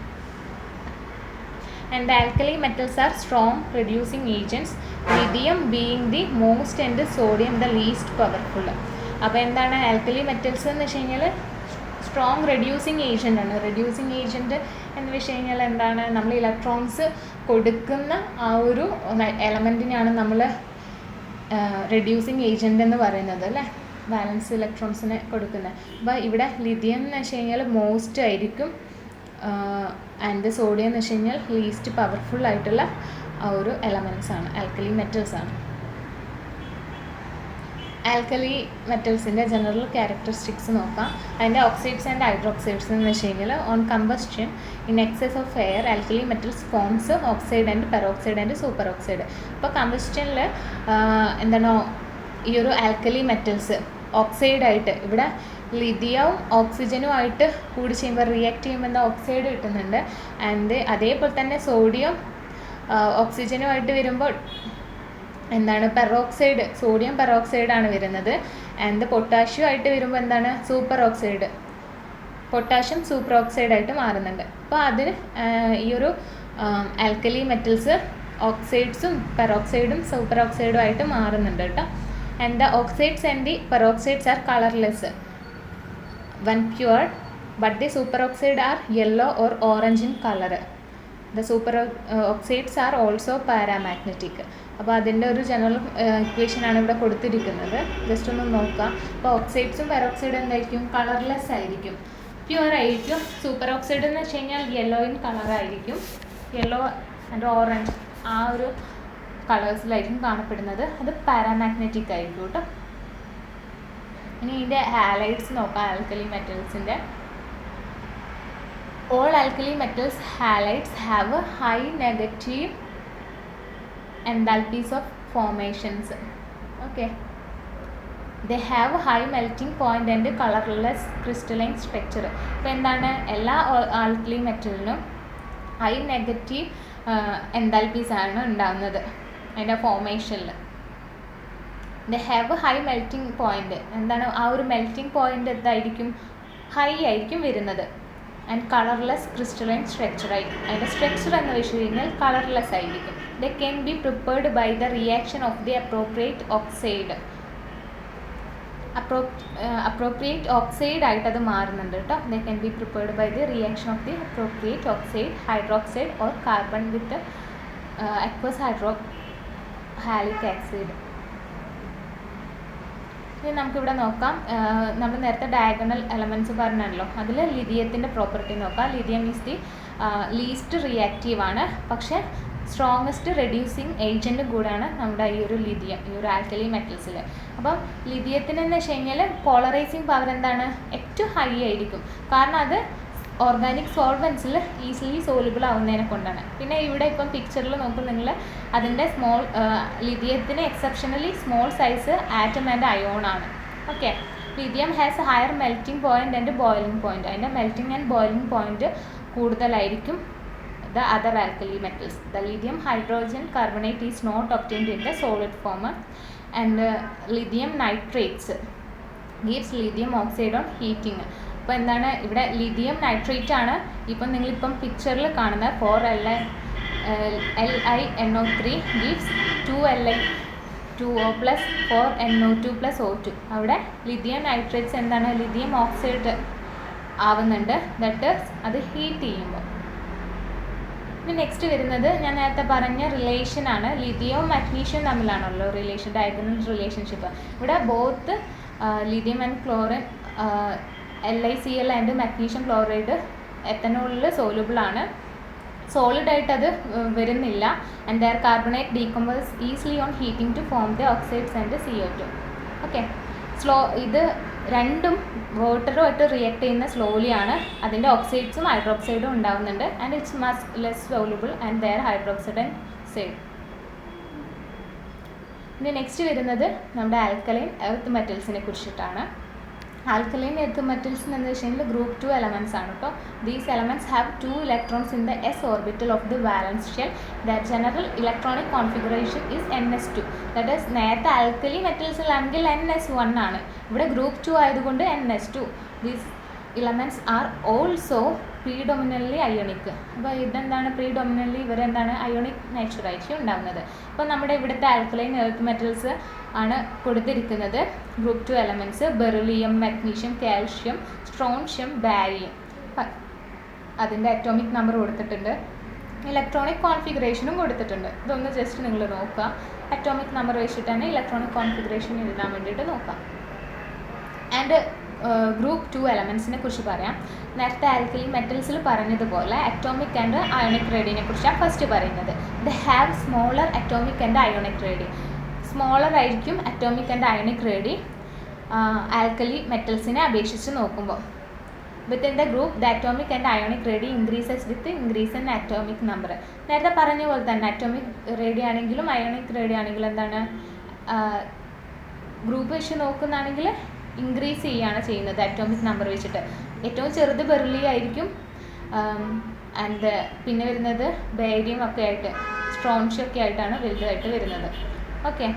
And alkali metals are strong reducing agents, lithium being the most and sodium the least powerful. അപ്പോൾ എന്താണ് ആൽക്കലി മെറ്റൽസ് എന്ന് വെച്ച് കഴിഞ്ഞാൽ സ്ട്രോങ് റെഡ്യൂസിങ് ഏജൻ്റ് ആണ്. റെഡ്യൂസിങ് ഏജൻറ്റ് എന്ന് വെച്ച് കഴിഞ്ഞാൽ എന്താണ്, നമ്മൾ ഇലക്ട്രോൺസ് കൊടുക്കുന്ന ആ ഒരു എലമെൻറ്റിനെയാണ് നമ്മൾ റെഡ്യൂസിങ് ഏജൻ്റ് എന്ന് പറയുന്നത് അല്ലേ, ബാലൻസ് ഇലക്ട്രോൺസിനെ കൊടുക്കുന്നത്. അപ്പോൾ ഇവിടെ ലിഥിയം എന്ന് വെച്ച് കഴിഞ്ഞാൽ മോസ്റ്റ് ആയിരിക്കും, ആൻഡ് സോഡിയം എന്ന് വെച്ച് കഴിഞ്ഞാൽ ലീസ്റ്റ് പവർഫുൾ ആയിട്ടുള്ള ആ ഒരു എലമെൻറ്റ്സ് ആണ്, ആൽക്കലി മെറ്റൽസ് ആണ്. ആൽക്കലി മെറ്റൽസിൻ്റെ ജനറൽ ക്യാരക്ടറിസ്റ്റിക്സ് നോക്കാം. അതിൻ്റെ ഓക്സൈഡ്സ് ആൻഡ് ഹൈഡ്രോക്സൈഡ്സ് എന്ന് വെച്ച് കഴിഞ്ഞാൽ on combustion in excess of air alkali metals forms oxide and peroxide and super oxide. അപ്പോൾ കമ്പസ്റ്റ്യനിൽ എന്താണ് ഈ ഒരു ആൽക്കലി മെറ്റൽസ് ഓക്സൈഡായിട്ട്, ഇവിടെ ലിഥിയവും ഓക്സിജനും ആയിട്ട് കൂടി ചെയ്യുമ്പോൾ റിയാക്ട് ചെയ്യുമ്പോൾ എന്താ ഓക്സൈഡ് കിട്ടുന്നുണ്ട്. ആൻഡ് അതേപോലെ തന്നെ സോഡിയം ഓക്സിജനുമായിട്ട് വരുമ്പോൾ എന്താണ് പെറോക്സൈഡ്, സോഡിയം പെറോക്സൈഡാണ് വരുന്നത്. ആൻഡ് പൊട്ടാഷ്യം ആയിട്ട് വരുമ്പോൾ എന്താണ് സൂപ്പർ ഓക്സൈഡ്, പൊട്ടാഷ്യം സൂപ്പർ ഓക്സൈഡായിട്ട് മാറുന്നുണ്ട്. അപ്പോൾ അതിന് ഈ ഒരു ആൽക്കലി മെറ്റൽസ് ഓക്സൈഡ്സും പെറോക്സൈഡും സൂപ്പർ ഓക്സൈഡും ആയിട്ട് മാറുന്നുണ്ട് കേട്ടോ. And the oxides and the peroxides are colourless when pure, but the superoxide are yellow or orange in color. The super oxides are also paramagnetic. അപ്പോൾ അതിൻ്റെ ഒരു ജനറൽ ഇക്വേഷനാണ് ഇവിടെ കൊടുത്തിരിക്കുന്നത്, ജസ്റ്റ് ഒന്ന് നോക്കാം. അപ്പോൾ ഓക്സൈഡ്സും പെറോക്സൈഡും എന്തായിരിക്കും, കളർലെസ് ആയിരിക്കും, പ്യുവർ ആയിരിക്കും. സൂപ്പർ ഓക്സൈഡ് എന്ന് വെച്ച് കഴിഞ്ഞാൽ യെല്ലോ ഇൻ കളറായിരിക്കും, യെല്ലോ ആൻഡ് ഓറഞ്ച് ആ ഒരു കളേഴ്സിലായിരിക്കും കാണപ്പെടുന്നത്. അത് പാരാമാഗ്നറ്റിക് ആയിരിക്കും കേട്ടോ. ഇനി ഇതിൻ്റെ ഹാലൈറ്റ്സ് നോക്കാം. ആൽക്കലി മെറ്റൽസിൻ്റെ all alkali metals halides have a high negative enthalpies of formations. Okay, they have high melting point and colorless crystalline structure. അപ്പോൾ എന്താണ്, എല്ലാ ആൽക്കലി മെറ്റലിനും ഹൈ നെഗറ്റീവ് എൻതാൽപ്പീസ് ആണ് ഉണ്ടാകുന്നത് അതിൻ്റെ ഫോർമേഷനിൽ. They have high melting point. എന്താണ് ആ ഒരു മെൽറ്റിംഗ് പോയിന്റ് എന്തായിരിക്കും, ഹൈ ആയിരിക്കും വരുന്നത്. ആൻഡ് കളർലെസ് ക്രിസ്റ്റലൈൻ സ്ട്രക്ചർ ആയിരിക്കും. അതിൻ്റെ സ്ട്രക്ചർ എന്ന് വെച്ച് കഴിഞ്ഞാൽ കളർലെസ് ആയിരിക്കും. They can be prepared by the reaction of the appropriate oxide. Appropriate oxide ആയിട്ട് അത് മാറുന്നുണ്ട് കേട്ടോ. They can be prepared by the reaction of the appropriate oxide, hydroxide or carbon with aqueous halic acid. ഇനി നമുക്കിവിടെ നോക്കാം, നമ്മൾ നേരത്തെ diagonal elements പറഞ്ഞല്ലോ, അതിൽ ലിഥിയത്തിൻ്റെ പ്രോപ്പർട്ടി നോക്കാം. Lithium is the least reactive ആണ്, പക്ഷേ സ്ട്രോങ്ങസ്റ്റ് റെഡ്യൂസിങ് ഏജൻറ്റ് കൂടാണ് നമ്മുടെ ഈ ഒരു ലിഥിയം, ഈ ഒരു ആൽക്കലി മെറ്റൽസിൽ. അപ്പം ലിഥിയത്തിന് എന്ന് വെച്ച് കഴിഞ്ഞാൽ പോളറൈസിങ് പവർ എന്താണ്, ഏറ്റവും ഹൈ ആയിരിക്കും. കാരണം അത് ഓർഗാനിക് സോൾവെൻസിൽ ഈസിലി സോലുബിൾ ആവുന്നതിനെ കൊണ്ടാണ്. പിന്നെ ഇവിടെ ഇപ്പം പിക്ചറിൽ നോക്കും നിങ്ങൾ, അതിൻ്റെ ലിഥിയത്തിന് exceptionally small size atom and ion ആണ്. Okay, lithium has higher melting point and boiling point. അതിൻ്റെ മെൽറ്റിംഗ് ആൻഡ് ബോയിലിംഗ് പോയിന്റ് കൂടുതലായിരിക്കും the other alkali metals. The lithium hydrogen carbonate is not obtained in the solid form, and lithium nitrates gives lithium oxide on heating. അപ്പോൾ എന്താണ് ഇവിടെ lithium nitrate ആണ് ഇപ്പം നിങ്ങളിപ്പം പിക്ചറിൽ കാണുന്ന 4LiNO3 gives 2Li2O plus 4NO2 plus O2. അവിടെ lithium nitrates എന്താണ്, ലിഥിയം ഓക്സൈഡ് ആവുന്നുണ്ട്, ദറ്റ് അത് ഹീറ്റ് ചെയ്യുമ്പോൾ. ഇനി നെക്സ്റ്റ് വരുന്നത് ഞാൻ നേരത്തെ പറഞ്ഞ റിലേഷനാണ്, ലിഥിയവും മഗ്നീഷ്യവും തമ്മിലാണല്ലോ റിലേഷൻ, ഡയഗണൽ റിലേഷൻഷിപ്പ്. ഇവിടെ both lithium and chlorine LiCl and magnesium chloride എത്തനോളിൽ സോലുബിൾ ആണ്. സോളിഡായിട്ട് അത് വരുന്നില്ല. And their carbonate decompose easily on heating to form the oxides and CO2. Okay, ഇത് രണ്ടും വാട്ടറുമായിട്ട് റിയാക്ട് ചെയ്യുന്ന സ്ലോലി ആണ്. അതിൻ്റെ ഓക്സൈഡ്സും ഹൈഡ്രോക്സൈഡും ഉണ്ടാകുന്നുണ്ട്. And it's much less soluble and their hydroxide and side. ഇനി നെക്സ്റ്റ് വരുന്നത് നമ്മുടെ ആൽക്കലൈൻ എർത്ത് മെറ്റൽസിനെ കുറിച്ചിട്ടാണ്. ആൽക്കലൈൻ എർത്ത് മെറ്റൽസ് എന്ന് വെച്ച് കഴിഞ്ഞാൽ ഗ്രൂപ്പ് 2 എലമെൻറ്റ്സ് ആണ് കേട്ടോ. These elements have 2 electrons in the S orbital of the valence shell. The general electronic configuration is NS2. That is നേരത്തെ ആൽക്കലി മെറ്റൽസിലാണെങ്കിൽ NS1 ആണ്. ഇവിടെ ഗ്രൂപ്പ് 2 ആയതുകൊണ്ട് NS2. These elements are also predominantly ionic. അപ്പോൾ ഇതെന്താണ്, പ്രീഡൊമിനൻ്റ്ലി ഇവരെന്താണ് ionic നേച്ചറായിരിക്കും ഉണ്ടാകുന്നത്. അപ്പോൾ നമ്മുടെ ഇവിടുത്തെ ആൽക്കലൈൻ എർത്ത് മെറ്റൽസ് ആണ് കൊടുത്തിരിക്കുന്നത്. Group 2 elements beryllium, magnesium, calcium, strontium, barium. അതിൻ്റെ അറ്റോമിക് നമ്പർ കൊടുത്തിട്ടുണ്ട്, ഇലക്ട്രോണിക് കോൺഫിഗറേഷനും കൊടുത്തിട്ടുണ്ട്. ഇതൊന്ന് ജസ്റ്റ് നിങ്ങൾ നോക്കുക. അറ്റോമിക് നമ്പർ വെച്ചിട്ടാണ് ഇലക്ട്രോണിക് കോൺഫിഗറേഷൻ എഴുതാൻ വേണ്ടിയിട്ട് നോക്കാം. ആൻഡ് ഗ്രൂപ്പ് 2 എലമെൻറ്റ്സിനെ കുറിച്ച് പറയാം. നേരത്തെ ആൽക്കലി മെറ്റൽസിൽ പറഞ്ഞതുപോലെ അറ്റോമിക് ആൻഡ് അയോണിക് റേഡിയനെ കുറിച്ചാണ് ഫസ്റ്റ് പറയുന്നത്. They have smaller atomic and ionic radii. Smaller ആയിരിക്കും atomic and ionic radii alkali മെറ്റൽസിനെ അപേക്ഷിച്ച് നോക്കുമ്പോൾ. Within the group the atomic and ionic radii increases with increase in atomic number. നേരത്തെ പറഞ്ഞ പോലെ തന്നെ അറ്റോമിക് റേഡി ആണെങ്കിലും അയോണിക് റേഡി ആണെങ്കിലും എന്താണ്, ഗ്രൂപ്പ് വെച്ച് നോക്കുന്നതാണെങ്കിൽ ഇൻക്രീസ് ചെയ്യുകയാണ് ചെയ്യുന്നത് അറ്റോമിക് നമ്പർ വെച്ചിട്ട്. ഏറ്റവും ചെറുത് ബെറിലി ആയിരിക്കും, ആൻഡ് പിന്നെ വരുന്നത് ബേരിയം ഒക്കെ ആയിട്ട്, സ്ട്രോൺഷ്യം ഒക്കെ ആയിട്ടാണ് വലുതായിട്ട് വരുന്നത്. Okay,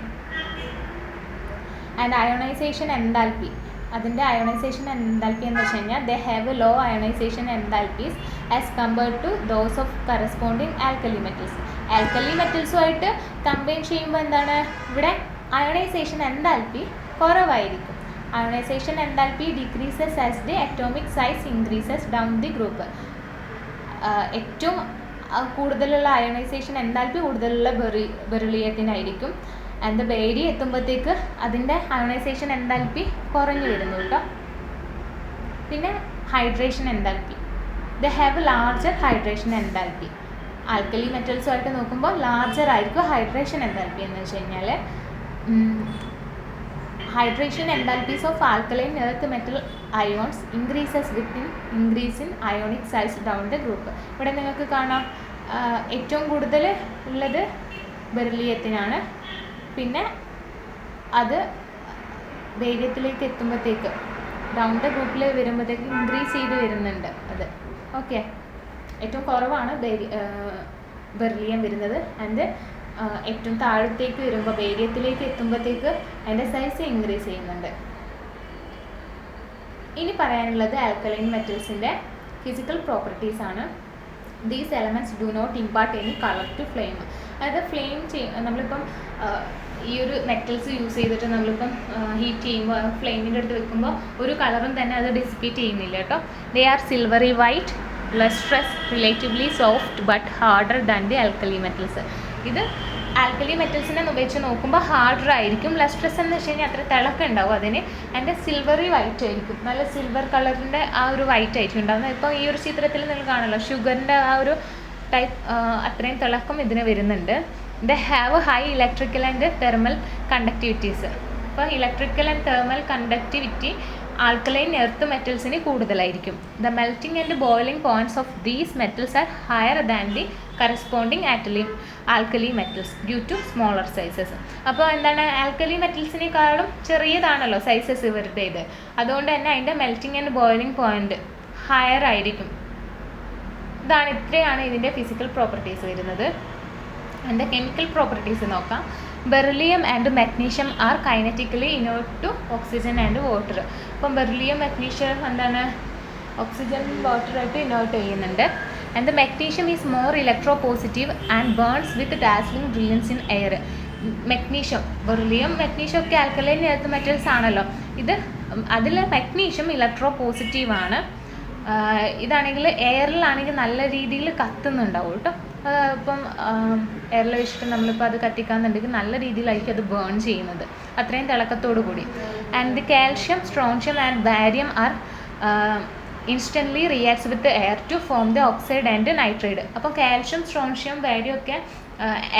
and ionisation enthalpy. അതിൻ്റെ അയോണൈസേഷൻ എൻതാൽപ്പി എന്ന് വെച്ച് കഴിഞ്ഞാൽ they have low ionisation enthalpies as compared to those of corresponding alkali metals. Alkali മെറ്റൽസുമായിട്ട് കമ്പൈൻ ചെയ്യുമ്പോൾ എന്താണ്, ഇവിടെ അയോണൈസേഷൻ എൻതാൽപ്പി കുറവായിരിക്കും. Ionisation enthalpy decreases as the atomic size increases down the group. ഏറ്റവും കൂടുതലുള്ള അയോണൈസേഷൻ എൻതാൽപ്പി കൂടുതലുള്ള ബെറിലിയത്തിനായിരിക്കും. ആൻഡ് ബേരിയം എത്തുമ്പോഴത്തേക്ക് അതിൻ്റെ ionisation enthalpy കുറഞ്ഞു വരുന്നു കേട്ടോ. പിന്നെ hydration enthalpy, they have larger hydration enthalpy. Alkali മെറ്റൽസുമായിട്ട് നോക്കുമ്പോൾ ലാർജർ ആയിരിക്കും ഹൈഡ്രേഷൻ എൻതാൽപ്പി എന്ന് വെച്ച് കഴിഞ്ഞാൽ. hydration enthalpies of alkaline earth metal ions increases with increase in ionic size down the group. ഇവിടെ നിങ്ങൾക്ക് കാണാം ഏറ്റവും കൂടുതൽ ഉള്ളത് ബെറിലിയത്തിനാണ്. പിന്നെ അത് വേഗത്തിലേക്ക് എത്തുമ്പോഴത്തേക്ക് ഡൗൺ ദ ഗ്രൂപ്പിൽ വരുമ്പോഴത്തേക്ക് ഇൻക്രീസ് ചെയ്ത് വരുന്നുണ്ട് അത്. ഓക്കെ, ഏറ്റവും കുറവാണ് ബെറിലിയം വരുന്നത്. ആൻഡ് ഏറ്റവും താഴത്തേക്ക് വരുമ്പോൾ ബേരിയത്തിലേക്ക് എത്തുമ്പോഴത്തേക്ക് അതിൻ്റെ സൈസ് ഇൻക്രീസ് ചെയ്യുന്നുണ്ട്. ഇനി പറയാനുള്ളത് ആൽക്കലൈൻ മെറ്റൽസിൻ്റെ ഫിസിക്കൽ പ്രോപ്പർട്ടീസ് ആണ്. These elements do not impart any colour to flame. അതായത് ഫ്ലെയിം നമ്മളിപ്പം ഈ ഒരു മെറ്റൽസ് യൂസ് ചെയ്തിട്ട് നമ്മളിപ്പം ഹീറ്റ് ചെയ്യുമ്പോൾ ഫ്ലെയിമിൻ്റെ അടുത്ത് വെക്കുമ്പോൾ ഒരു കളറും തന്നെ അത് ഡിസിപ്പേറ്റ് ചെയ്യുന്നില്ല കേട്ടോ. They are silvery white, lustrous, relatively soft but harder than the alkali metals. ഇത് ആൽക്കലി മെറ്റൽസിനെ വെച്ച് നോക്കുമ്പോൾ ഹാർഡർ ആയിരിക്കും. ലസ്ട്രസ് എന്ന് വെച്ച് കഴിഞ്ഞാൽ അത്ര തിളക്കം ഉണ്ടാവും അതിന്. അതിൻ്റെ സിൽവറി വൈറ്റ് ആയിരിക്കും, നല്ല സിൽവർ കളറിൻ്റെ ആ ഒരു വൈറ്റ് ആയിരിക്കും ഉണ്ടാകുന്നത്. ഇപ്പോൾ ഈ ഒരു ചിത്രത്തിൽ നിങ്ങൾ കാണുമല്ലോ, ഷുഗറിൻ്റെ ആ ഒരു ടൈപ്പ് അത്രയും തിളക്കം ഇതിന് വരുന്നുണ്ട്. They have high electrical and thermal conductivities. അപ്പോൾ electrical and thermal conductivity alkaline earth മെറ്റൽസിന് കൂടുതലായിരിക്കും. The melting and boiling points of these metals are higher than the corresponding alkali metals due to smaller sizes. അപ്പോൾ എന്താണ്, alkali മെറ്റൽസിനേക്കാളും ചെറിയതാണല്ലോ sizes ഇവരുടെ ഇത്. അതുകൊണ്ട് തന്നെ അതിൻ്റെ melting and boiling point higher ആയിരിക്കും. ഇത്രയാണ് ഇതിൻ്റെ ഫിസിക്കൽ പ്രോപ്പർട്ടീസ് വരുന്നത്. അതിൻ്റെ കെമിക്കൽ പ്രോപ്പർട്ടീസ് നോക്കാം. Beryllium and magnesium are kinetically inert to oxygen and water. അപ്പം ബെറിലിയം മഗ്നീഷ്യം എന്താണ്, ഓക്സിജൻ വാട്ടറായിട്ട് ഇനേർട്ട് ചെയ്യുന്നുണ്ട്. And the magnesium is more electropositive and burns with dazzling brilliance in air. Magnesium, beryllium magnesium ഒക്കെ alkaline earth metals ആണല്ലോ. അതിൽ magnesium electro പോസിറ്റീവാണ്. ഇതാണെങ്കിൽ എയറിലാണെങ്കിൽ നല്ല രീതിയിൽ കത്തുന്നുണ്ടാവും കേട്ടോ. ഇപ്പം എയറിൽ വെച്ചിട്ട് നമ്മളിപ്പോൾ അത് കത്തിക്കാന്നുണ്ടെങ്കിൽ നല്ല രീതിയിലായിരിക്കും അത് ബേൺ ചെയ്യുന്നത്, അത്രയും തിളക്കത്തോടു കൂടി. And the calcium, strontium and barium are instantly reacts with air to form the oxide and nitride. അപ്പോൾ കാൽഷ്യം, സ്ട്രോൺഷ്യം, ബാരിയം ഒക്കെ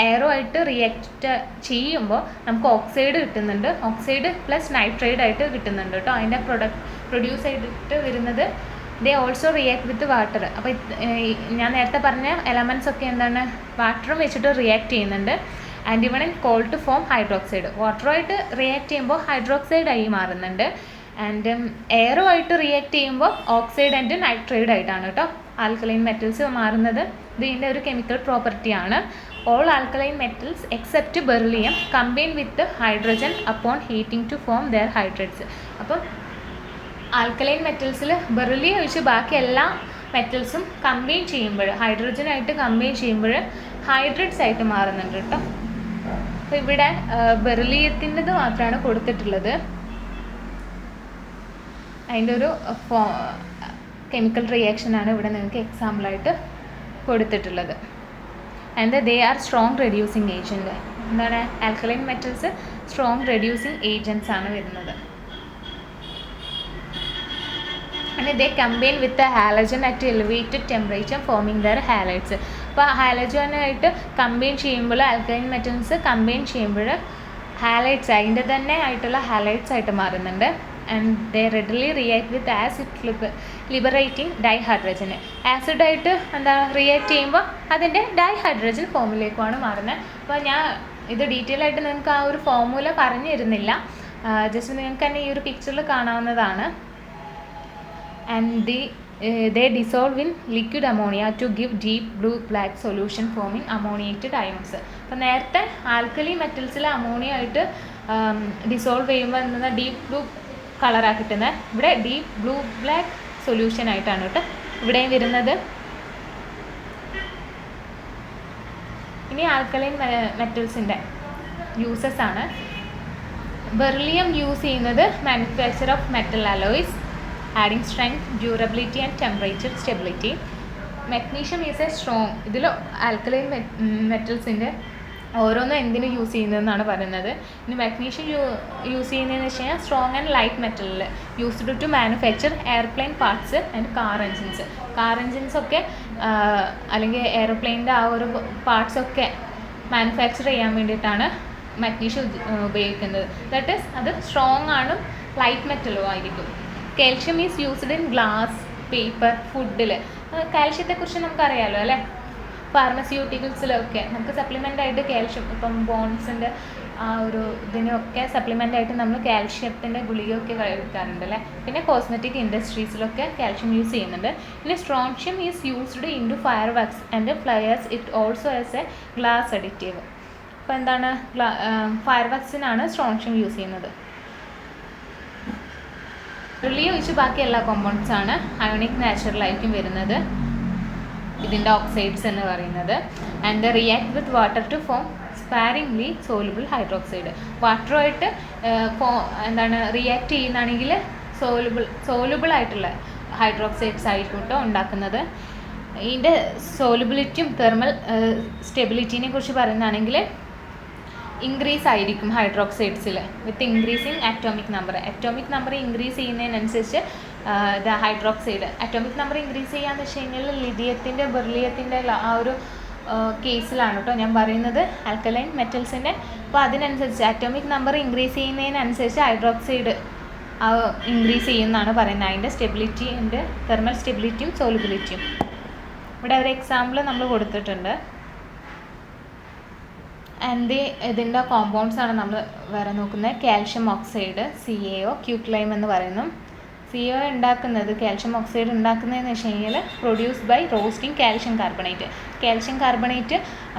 എയറുമായിട്ട് റിയാക്റ്റ് ചെയ്യുമ്പോൾ നമുക്ക് ഓക്സൈഡ് കിട്ടുന്നുണ്ട്. ഓക്സൈഡ് പ്ലസ് നൈട്രൈഡ് ആയിട്ട് കിട്ടുന്നുണ്ട് കേട്ടോ. അതിൻ്റെ പ്രൊഡ്യൂസ് ചെയ്തിട്ട് വരുന്നത് they also react with water. അപ്പോൾ ഞാൻ നേരത്തെ പറഞ്ഞ എലമെൻറ്റ്സ് ഒക്കെ എന്താണ്, വാട്ടറും വെച്ചിട്ട് റിയാക്ട് ചെയ്യുന്നുണ്ട്. And even in cold to form hydroxide. വാട്ടറുമായിട്ട് റിയാക്ട് ചെയ്യുമ്പോൾ ഹൈഡ്രോക്സൈഡായി മാറുന്നുണ്ട്. ആൻഡ് എയറുമായിട്ട് റിയാക്ട് ചെയ്യുമ്പോൾ ഓക്സൈഡ് ആൻഡ് നൈട്രൈഡ് ആയിട്ടാണ് കേട്ടോ ആൽക്കലൈൻ മെറ്റൽസ് മാറുന്നത്. ഇതിൻ്റെ ഒരു കെമിക്കൽ പ്രോപ്പർട്ടിയാണ്. All alkaline metals except beryllium combine with hydrogen upon heating to form their hydrates. അപ്പം ആൽക്കലൈൻ മെറ്റൽസിൽ ബെറിലിയം ഒഴിച്ച് ബാക്കി എല്ലാ മെറ്റൽസും കമ്പൈൻ ചെയ്യുമ്പോൾ, ഹൈഡ്രജനായിട്ട് കമ്പൈൻ ചെയ്യുമ്പോൾ ഹൈഡ്രേറ്റ്സ് ആയിട്ട് മാറുന്നുണ്ട് കേട്ടോ. അപ്പോൾ ഇവിടെ ബെറിലിയത്തിൻ്റെത് മാത്രമാണ് കൊടുത്തിട്ടുള്ളത്. അതിൻ്റെ ഒരു കെമിക്കൽ റിയാക്ഷനാണ് ഇവിടെ നിങ്ങൾക്ക് എക്സാമ്പിളായിട്ട് കൊടുത്തിട്ടുള്ളത്. And they are strong reducing agent. എന്താണ്, alkaline metals strong reducing agents ആണ് വരുന്നത്. And they combine with the halogen at elevated temperature forming their halides. അപ്പോൾ ഹാലജനായിട്ട് കമ്പൈൻ ചെയ്യുമ്പോൾ, ആൽക്കലൈൻ മെറ്റൽസ് കമ്പൈൻ ചെയ്യുമ്പോൾ ഹാലൈഡ്സ് അതിൻ്റെ തന്നെ ആയിട്ടുള്ള ഹാലൈഡ്സ് ആയിട്ട് മാറുന്നുണ്ട്. And they readily react with acid liberating dihydrogen. ആസിഡായിട്ട് റിയാക്ട് ചെയ്യുമ്പോൾ അതിൻ്റെ ഡൈഹൈഡ്രജൻ ഫോമിലേക്കാണ് മാറുന്നത്. അപ്പോൾ ഞാൻ ഇത് ഡീറ്റെയിൽ ആയിട്ട് നിങ്ങൾക്ക് ആ ഒരു ഫോർമുല പറഞ്ഞു തരുന്നില്ല, ജസ്റ്റ് നിങ്ങൾക്ക് തന്നെ ഈ ഒരു പിക്ചറിൽ കാണാവുന്നതാണ്. And they dissolve in liquid ammonia to give deep blue black solution forming ammoniated ions. അപ്പോൾ നേരത്തെ ആൽക്കലി മെറ്റൽസിൽ അമോണിയ ആയിട്ട് ഡിസോൾവ് ചെയ്യുമ്പോൾ എന്താ ഡീപ്പ് ബ്ലൂ കളറാണ് കിട്ടുന്നത്. ഇവിടെ ഡീപ്പ് ബ്ലൂ ബ്ലാക്ക് സൊല്യൂഷൻ ആയിട്ടാണ് കേട്ടോ ഇവിടെയും വരുന്നത്. ഇനി ആൽക്കലൈൻ മെറ്റൽസിൻ്റെ യൂസസ് ആണ്. ബെറിലിയം യൂസ് ചെയ്യുന്നത് manufacture of metal alloys, adding strength, durability and temperature stability. Magnesium is a strong. ഇതിൽ ആൽക്കലൈൻ മെറ്റൽസിൻ്റെ ഓരോന്നും എന്തിനു യൂസ് ചെയ്യുന്നതെന്നാണ് പറയുന്നത്. ഇനി മാഗ്നീഷ്യം യൂസ് ചെയ്യുന്നതെന്ന് വെച്ച് കഴിഞ്ഞാൽ സ്ട്രോങ് ആൻഡ് ലൈറ്റ് മെറ്റലിൽ used to manufacture airplane parts and car engines. Car എൻജിൻസൊക്കെ അല്ലെങ്കിൽ എയർപ്ലെയിൻ്റെ ആ ഒരു പാർട്സൊക്കെ മാനുഫാക്ചർ ചെയ്യാൻ വേണ്ടിയിട്ടാണ് മഗ്നീഷ്യം ഉപയോഗിക്കുന്നത്. ദാറ്റ് ഈസ് അത് സ്ട്രോങ് ആണ്, ലൈറ്റ് മെറ്റലും ആയിരിക്കും. Calcium is used in glass, paper, ഫുഡിൽ. കാൽഷ്യത്തെക്കുറിച്ച് നമുക്കറിയാമല്ലോ അല്ലേ, ഫാർമസ്യൂട്ടിക്കൽസിലൊക്കെ നമുക്ക് സപ്ലിമെൻ്റ് ആയിട്ട് കാൽഷ്യം, ഇപ്പം ബോൺസിൻ്റെ ആ ഒരു ഇതിനൊക്കെ സപ്ലിമെൻ്റ് ആയിട്ട് നമ്മൾ കാൽഷ്യത്തിൻ്റെ ഗുളികയൊക്കെ കഴിക്കാറുണ്ട് അല്ലേ. പിന്നെ കോസ്മെറ്റിക് ഇൻഡസ്ട്രീസിലൊക്കെ കാൽഷ്യം യൂസ് ചെയ്യുന്നുണ്ട്. പിന്നെ strontium is used in to fireworks and flares. It also as a glass additive. അപ്പോൾ എന്താണ്, ഫയർ വർക്സിനാണ് സ്ട്രോൺഷ്യം യൂസ് ചെയ്യുന്നത്. ബെറിലിയം ഒഴിച്ച് ബാക്കി എല്ലാ കോമ്പൗണ്ട്സാണ് അയോണിക് നാച്ചുറലായിരിക്കും വരുന്നത്, ഇതിൻ്റെ ഓക്സൈഡ്സ് എന്ന് പറയുന്നത്. And react with water to form sparingly soluble hydroxide. വാട്ടറുമായിട്ട് എന്താണ് റിയാക്ട് ചെയ്യുന്നതാണെങ്കിൽ സോലുബിൾ ആയിട്ടുള്ള ഹൈഡ്രോക്സൈഡ്സ് ആയിരിക്കും കേട്ടോ ഉണ്ടാക്കുന്നത്. ഇതിൻ്റെ സോലുബിലിറ്റിയും തെർമൽ സ്റ്റെബിലിറ്റീനെ കുറിച്ച് പറയുന്നതാണെങ്കിൽ ഇൻക്രീസ് ആയിരിക്കും ഹൈഡ്രോക്സൈഡ്സിൽ with increasing atomic number increase ചെയ്യുന്നതിനനുസരിച്ച് ഹൈഡ്രോക്സൈഡ് അറ്റോമിക് നമ്പർ ഇൻക്രീസ് ചെയ്യാന്ന് വെച്ച് കഴിഞ്ഞാൽ ലിഥിയത്തിൻ്റെ ബെറിലിയത്തിൻ്റെ ആ ഒരു കേസിലാണ് കേട്ടോ ഞാൻ പറയുന്നത്, ആൽക്കലൈൻ മെറ്റൽസിൻ്റെ. അപ്പോൾ അതിനനുസരിച്ച് അറ്റോമിക് നമ്പർ ഇൻക്രീസ് ചെയ്യുന്നതിനനുസരിച്ച് ഹൈഡ്രോക്സൈഡ് ഇൻക്രീസ് ചെയ്യുമെന്നാണ് പറയുന്നത്. അതിൻ്റെ സ്റ്റെബിലിറ്റിൻ്റെ തെർമൽ സ്റ്റെബിലിറ്റിയും സോലുബിലിറ്റിയും. ഇവിടെ ഒരു എക്സാമ്പിൾ നമ്മൾ കൊടുത്തിട്ടുണ്ട്. ആൻഡ് ഇതിൻ്റെ കോമ്പൗണ്ട്സ് ആണ് നമ്മൾ വേറെ നോക്കുന്നത്. കാൽഷ്യം ഓക്സൈഡ്, CaO, ക്യൂക്ലൈം എന്ന് പറയുന്നു. CaO ഉണ്ടാക്കുന്നത്, കാൽഷ്യം ഓക്സൈഡ് ഉണ്ടാക്കുന്നതെന്ന് വെച്ച് കഴിഞ്ഞാൽ produce by roasting calcium carbonate. Calcium carbonate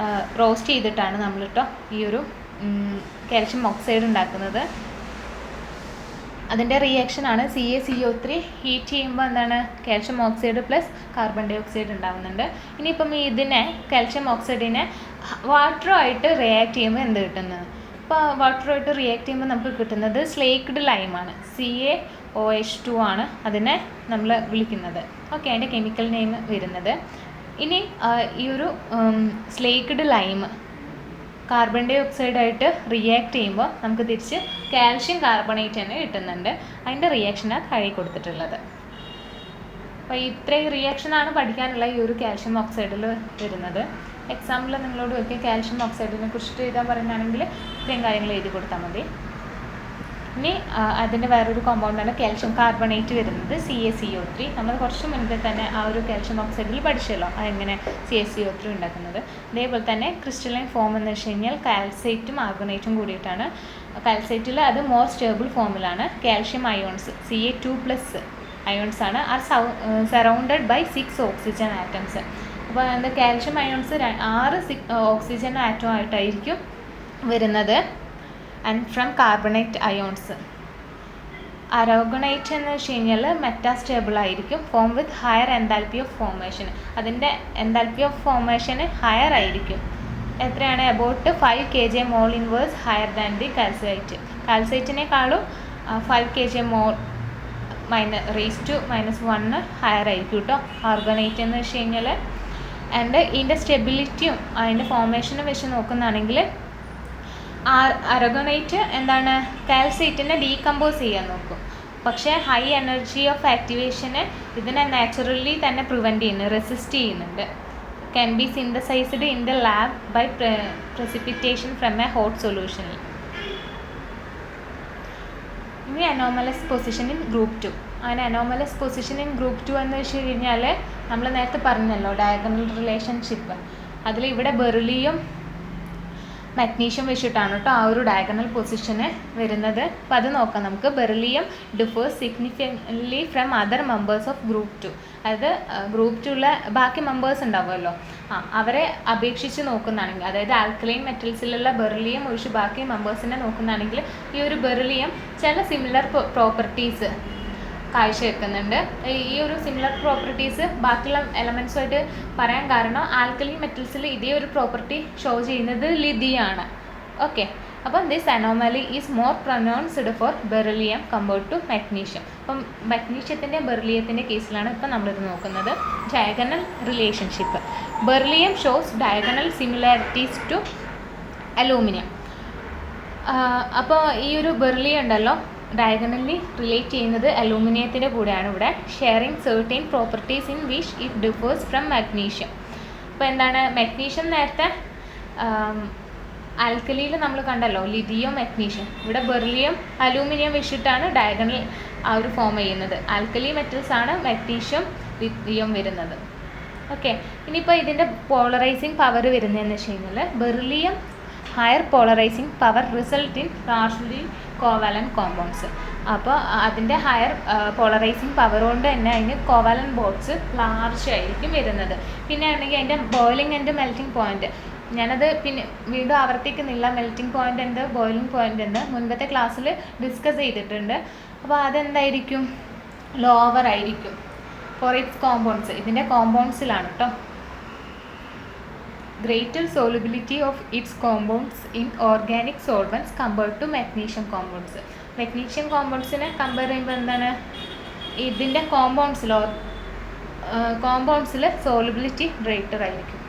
roast ചെയ്തിട്ടാണ് നമ്മൾ കേട്ടോ ഈ ഒരു കാൽഷ്യം ഓക്സൈഡ് ഉണ്ടാക്കുന്നത്. അതിൻ്റെ റിയാക്ഷനാണ് CaCO3. ഹീറ്റ് ചെയ്യുമ്പോൾ എന്താണ്, calcium oxide plus carbon dioxide ഉണ്ടാകുന്നുണ്ട്. ഇനിയിപ്പം ഇതിനെ കാൽഷ്യം ഓക്സൈഡിനെ വാട്ടറുമായിട്ട് റിയാക്ട് ചെയ്യുമ്പോൾ എന്ത് കിട്ടുന്നത്? ഇപ്പോൾ വാട്ടറുമായിട്ട് റിയാക്ട് ചെയ്യുമ്പോൾ നമുക്ക് കിട്ടുന്നത് സ്ലേക്ക്ഡ് ലൈമാണ്, CaOH2 ആണ് അതിനെ നമ്മൾ വിളിക്കുന്നത്. ഓക്കെ, അതിൻ്റെ കെമിക്കൽ നെയിം വരുന്നത്. ഇനി ഈ ഒരു സ്ലേക്ക്ഡ് ലൈം കാർബൺ ഡൈ ഓക്സൈഡായിട്ട് റിയാക്ട് ചെയ്യുമ്പോൾ നമുക്ക് തിരിച്ച് കാൽഷ്യം കാർബണേറ്റ് തന്നെ കിട്ടുന്നുണ്ട്. അതിൻ്റെ റിയാക്ഷനാണ് താഴെ കൊടുത്തിട്ടുള്ളത്. അപ്പോൾ ഇത്രയും റിയാക്ഷനാണ് പഠിക്കാനുള്ള ഈ ഒരു കാൽഷ്യം ഓക്സൈഡിൽ വരുന്നത്. എക്സാമ്പിൾ നിങ്ങളോട് ഒക്കെ കാൽഷ്യം ഓക്സൈഡിനെ കുറിച്ചിട്ട് എഴുതാൻ പറയുകയാണെങ്കിൽ ഇത്രയും കാര്യങ്ങൾ എഴുതി കൊടുത്താൽ മതി. ഇനി അതിൻ്റെ വേറൊരു കോമ്പൗണ്ടാണ് കാൽഷ്യം കാർബണേറ്റ് വരുന്നത്, CaCO3. നമ്മൾ കുറച്ച് മുൻപേ തന്നെ ആ ഒരു കാൽഷ്യം ഓക്സൈഡിൽ പഠിച്ചല്ലോ അതെങ്ങനെ CaCO3 ഉണ്ടാക്കുന്നത്. അതേപോലെ തന്നെ ക്രിസ്റ്റലൈൻ ഫോം എന്ന് വെച്ച് കഴിഞ്ഞാൽ കാൽസൈറ്റും ആർഗണേറ്റും കൂടിയിട്ടാണ്. കാൽസൈറ്റിൽ അത് മോർ സ്റ്റേബിൾ ഫോമിലാണ്. കാൽഷ്യം അയോൺസ് Ca2+ അയോൺസ് ആണ് സറൗണ്ടഡ് ബൈ 6 ഓക്സിജൻ ആറ്റംസ്. അപ്പോൾ എന്താ കാൽഷ്യം അയോൺസ് 6 ഓക്സിജൻ ആറ്റം ആയിട്ടായിരിക്കും വരുന്നത്. And from carbonate ions. Aragonite എന്ന് വെച്ച് കഴിഞ്ഞാൽ മെറ്റാസ്റ്റേബിൾ ആയിരിക്കും, form with higher enthalpy of formation. അതിൻ്റെ എൻതാൽപ്പി ഓഫ് ഫോർമേഷൻ ഹയർ ആയിരിക്കും. എത്രയാണ്? About 5 kJ mole inverse higher than the calcite. കാൽസൈറ്റിനേക്കാളും 5 kJ മോൾ (-1) ഹയർ ആയിരിക്കും കേട്ടോ ഓർഗനൈറ്റ് എന്ന് വെച്ച് കഴിഞ്ഞാൽ. ആൻഡ് ഇതിൻ്റെ സ്റ്റെബിലിറ്റിയും അതിൻ്റെ ഫോർമേഷനും വെച്ച് നോക്കുന്നതാണെങ്കിൽ അരോഗണൈറ്റ് എന്താണ്, കാൽസൈറ്റിനെ ഡീകമ്പോസ് ചെയ്യാൻ നോക്കും. പക്ഷേ ഹൈ എനർജി ഓഫ് ആക്ടിവേഷന് ഇതിനെ നാച്ചുറലി തന്നെ പ്രിവെൻറ്റ് ചെയ്യുന്നു, റെസിസ്റ്റ് ചെയ്യുന്നുണ്ട്. Can be synthesized in the lab by precipitation from a hot സൊല്യൂഷനിൽ. ഇനി അനോമലസ് പൊസിഷൻ ഇൻ ഗ്രൂപ്പ് 2. അങ്ങനെ അനോമലസ് പൊസിഷൻ ഇൻ ഗ്രൂപ്പ് 2 എന്ന് വെച്ച് കഴിഞ്ഞാൽ നമ്മൾ നേരത്തെ പറഞ്ഞല്ലോ ഡയഗണൽ റിലേഷൻഷിപ്പ്. അതിൽ ഇവിടെ ബെറിലിയം മഗ്നീഷ്യം വെച്ചിട്ടാണ് കേട്ടോ ആ ഒരു ഡയഗണൽ പൊസിഷന് വരുന്നത്. അപ്പോൾ അത് നോക്കാം നമുക്ക്. Beryllium differs significantly from other members of group 2. അതായത് ഗ്രൂപ്പ് 2 ബാക്കി മെമ്പേഴ്സ് ഉണ്ടാവുമല്ലോ, അവരെ അപേക്ഷിച്ച് നോക്കുന്നതാണെങ്കിൽ, അതായത് ആൽക്കലൈൻ മെറ്റൽസിലുള്ള ബെറിലിയം ഒഴിച്ച് ബാക്കി മെമ്പേഴ്സിനെ നോക്കുന്നതാണെങ്കിൽ ഈ ഒരു ബെറിലിയം ചില സിമിലർ പ്രോപ്പർട്ടീസ് കാഴ്ചവെക്കുന്നുണ്ട്. ഈ ഒരു സിമിലർ പ്രോപ്പർട്ടീസ് ബാക്കിയുള്ള എലമെൻസുമായിട്ട് പറയാൻ കാരണം ആൽക്കലൈൻ മെറ്റൽസിൽ ഇതേ ഒരു പ്രോപ്പർട്ടി ഷോ ചെയ്യുന്നത് ലിഥിയാണ്. ഓക്കെ, അപ്പം this anomaly is more pronounced for beryllium compared to magnesium. അപ്പം മഗ്നീഷ്യത്തിൻ്റെ ബെറിലിയത്തിൻ്റെ കേസിലാണ് ഇപ്പം നമ്മളിത് നോക്കുന്നത്. Diagonal relationship. Beryllium shows diagonal similarities to aluminium. അപ്പോൾ ഈ ഒരു ബെറിലിയം ഉണ്ടല്ലോ ഡയഗണലി റിലേറ്റ് ചെയ്യുന്നത് അലൂമിനിയത്തിൻ്റെ കൂടെയാണ് ഇവിടെ. Sharing certain properties in which it differs from magnesium. അപ്പോൾ എന്താണ്, മഗ്നീഷ്യം നേരത്തെ ആൽക്കലിയിൽ നമ്മൾ കണ്ടല്ലോ ലിഥിയം മെഗ്നീഷ്യം. ഇവിടെ ബെറിലിയം അലൂമിനിയം വെച്ചിട്ടാണ് ഡയഗണൽ ആ ഒരു ഫോം ചെയ്യുന്നത്. ആൽക്കലി മെറ്റൽസ് ആണ് മെഗ്നീഷ്യം ലിഥിയം വരുന്നത്. ഓക്കെ, ഇനിയിപ്പോൾ ഇതിൻ്റെ പോളറൈസിങ് പവർ വരുന്നതെന്ന് വെച്ച് കഴിഞ്ഞാൽ beryllium higher polarising power result in largely covalent compounds. അപ്പോൾ അതിൻ്റെ ഹയർ പോളറൈസിങ് പവർ കൊണ്ട് തന്നെ അതിന് കോവാലൻ ബോണ്ട്സ് ലാർജ് ആയിരിക്കും വരുന്നത്. പിന്നെ ആണെങ്കിൽ അതിൻ്റെ ബോയിലിംഗ് ആൻഡ് മെൽറ്റിംഗ് പോയിൻറ്റ്, ഞാനത് പിന്നെ വീണ്ടും ആവർത്തിക്കുന്നില്ല. മെൽറ്റിംഗ് പോയിൻ്റ് എന്ത് ബോയിലിംഗ് പോയിൻ്റ് എന്ത് മുൻപത്തെ ക്ലാസ്സിൽ ഡിസ്കസ് ചെയ്തിട്ടുണ്ട്. അപ്പോൾ അതെന്തായിരിക്കും? ലോവർ ആയിരിക്കും ഫോർ ഇറ്റ്സ് കോമ്പൗണ്ട്സ്. ഇതിൻ്റെ കോമ്പൗണ്ട്സിലാണ് കേട്ടോ. greater solubility of its compounds in organic solvents compared to magnesium compounds. magnesium compoundsനെ കമ്പയർ ചെയ്യുമ്പോൾ എന്താണ് ഇതിൻ്റെ കോമ്പൗണ്ട്സിൽ സോളിബിലിറ്റി ഗ്രേറ്റർ ആയിരിക്കും.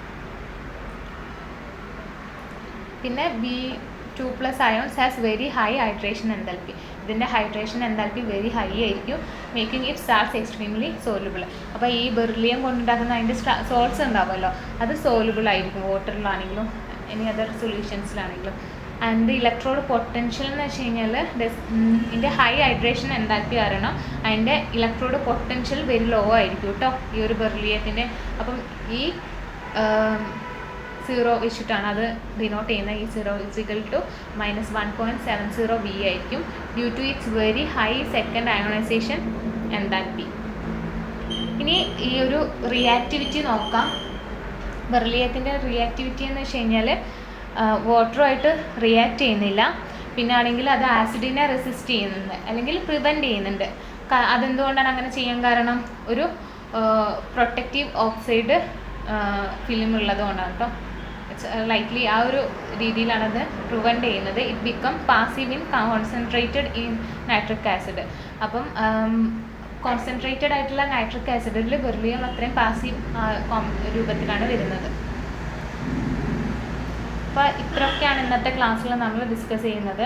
പിന്നെ B2+ ions has very high hydration enthalpy. ഇതിൻ്റെ ഹൈഡ്രേഷൻ എൻതാൽപ്പി വെരി ഹൈ ആയിരിക്കും, making it salts extremely soluble. അപ്പോൾ ഈ ബെറിലിയം കൊണ്ടുണ്ടാക്കുന്ന അതിൻ്റെ സോൾട്ട്സ് ഉണ്ടാവുമല്ലോ, അത് സോലുബിൾ ആയിരിക്കും വാട്ടറിലാണെങ്കിലും എനി അതർ സൊല്യൂഷൻസിലാണെങ്കിലും. ആൻഡ് ഇലക്ട്രോഡ് പൊട്ടൻഷ്യൽ എന്ന് വെച്ച് കഴിഞ്ഞാൽ ഇതിൻ്റെ ഹൈ ഹൈഡ്രേഷൻ എൻതാൽപ്പി കാരണം അതിൻ്റെ ഇലക്ട്രോഡ് പൊട്ടൻഷ്യൽ വെരി ലോ ആയിരിക്കും കേട്ടോ ഈ ഒരു ബെറിലിയത്തിൻ്റെ. അപ്പം ഈ 0 വെച്ചിട്ടാണ് അത് ഡിനോട്ട് ചെയ്യുന്നത്. ഈ 0 = -1.70 V ആയിരിക്കും due to its very high second ionization enthalpy. ഇനി ഈ ഒരു റിയാക്ടിവിറ്റി നോക്കാം. ബെറിലിയത്തിൻ്റെ റിയാക്ടിവിറ്റി എന്ന് വെച്ച് കഴിഞ്ഞാൽ വാട്ടറുമായിട്ട് റിയാക്ട് ചെയ്യുന്നില്ല. പിന്നെ ആണെങ്കിൽ അത് ആസിഡിനെ റെസിസ്റ്റ് ചെയ്യുന്നുണ്ട് അല്ലെങ്കിൽ പ്രിവെൻറ്റ് ചെയ്യുന്നുണ്ട്. അതെന്തുകൊണ്ടാണ് അങ്ങനെ ചെയ്യാൻ കാരണം? ഒരു പ്രൊട്ടക്റ്റീവ് ഓക്സൈഡ് ഫിലിം ഉള്ളത് കൊണ്ടാണ് കേട്ടോ. ലൈക്ലി ആ ഒരു രീതിയിലാണത് പ്രിവെൻറ്റ് ചെയ്യുന്നത്. It become passive in concentrated in nitric acid. അപ്പം കോൺസെൻട്രേറ്റഡ് ആയിട്ടുള്ള നൈട്രിക് ആസിഡിൽ ബെറിലിയം അത്രയും പാസീവ് രൂപത്തിലാണ് വരുന്നത്. അപ്പോൾ ഇത്രയൊക്കെയാണ് ഇന്നത്തെ ക്ലാസ്സിൽ നമ്മൾ ഡിസ്കസ് ചെയ്യുന്നത്.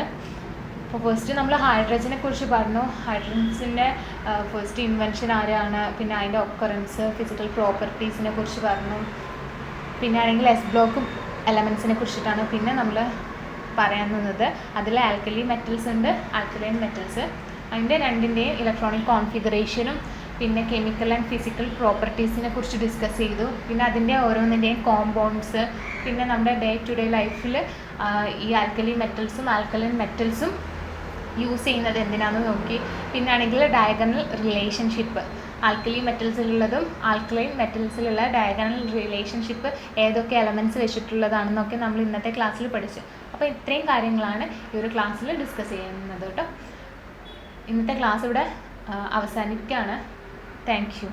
അപ്പോൾ ഫസ്റ്റ് നമ്മൾ ഹൈഡ്രജനെ കുറിച്ച് പറഞ്ഞു. ഹൈഡ്രജൻസിൻ്റെ ഫസ്റ്റ് ഇൻവെൻഷൻ ആരാണ്, പിന്നെ അതിൻ്റെ ഒക്കറൻസ്, ഫിസിക്കൽ പ്രോപ്പർട്ടീസിനെ കുറിച്ച് പറഞ്ഞു. പിന്നെ ആണെങ്കിൽ എസ് ബ്ലോക്ക് എലമെൻസിനെ കുറിച്ചിട്ടാണ് പിന്നെ നമ്മൾ പറയാൻ നിന്നത്. അതിൽ ആൽക്കലി മെറ്റൽസ് ഉണ്ട്, ആൽക്കലൈൻ മെറ്റൽസ്. അതിൻ്റെ രണ്ടിൻ്റെയും ഇലക്ട്രോണിക് കോൺഫിഗറേഷനും പിന്നെ കെമിക്കൽ ആൻഡ് ഫിസിക്കൽ പ്രോപ്പർട്ടീസിനെ കുറിച്ച് ഡിസ്കസ് ചെയ്തു. പിന്നെ അതിൻ്റെ ഓരോന്നിൻ്റെയും കോമ്പൗണ്ട്സ്, പിന്നെ നമ്മുടെ ഡേ ടു ഡേ ലൈഫിൽ ഈ ആൽക്കലി മെറ്റൽസും ആൽക്കലൈൻ മെറ്റൽസും യൂസ് ചെയ്യുന്നത് എന്തിനാണെന്ന് നോക്കി. പിന്നെ ആണെങ്കിൽ ഡയഗണൽ റിലേഷൻഷിപ്പ്, ആൽക്കലി മെറ്റൽസിലുള്ളതും ആൽക്കലൈൻ മെറ്റൽസിലുള്ള ഡയഗണൽ റിലേഷൻഷിപ്പ് ഏതൊക്കെ എലമെൻറ്റ്സ് വെച്ചിട്ടുള്ളതാണെന്നൊക്കെ നമ്മൾ ഇന്നത്തെ ക്ലാസ്സിൽ പഠിച്ചു. അപ്പോൾ ഇത്രയും കാര്യങ്ങളാണ് ഈ ഒരു ക്ലാസ്സിൽ ഡിസ്കസ് ചെയ്യുന്നത് കേട്ടോ. ഇന്നത്തെ ക്ലാസ് ഇവിടെ അവസാനിക്കുകയാണ്. Thank you.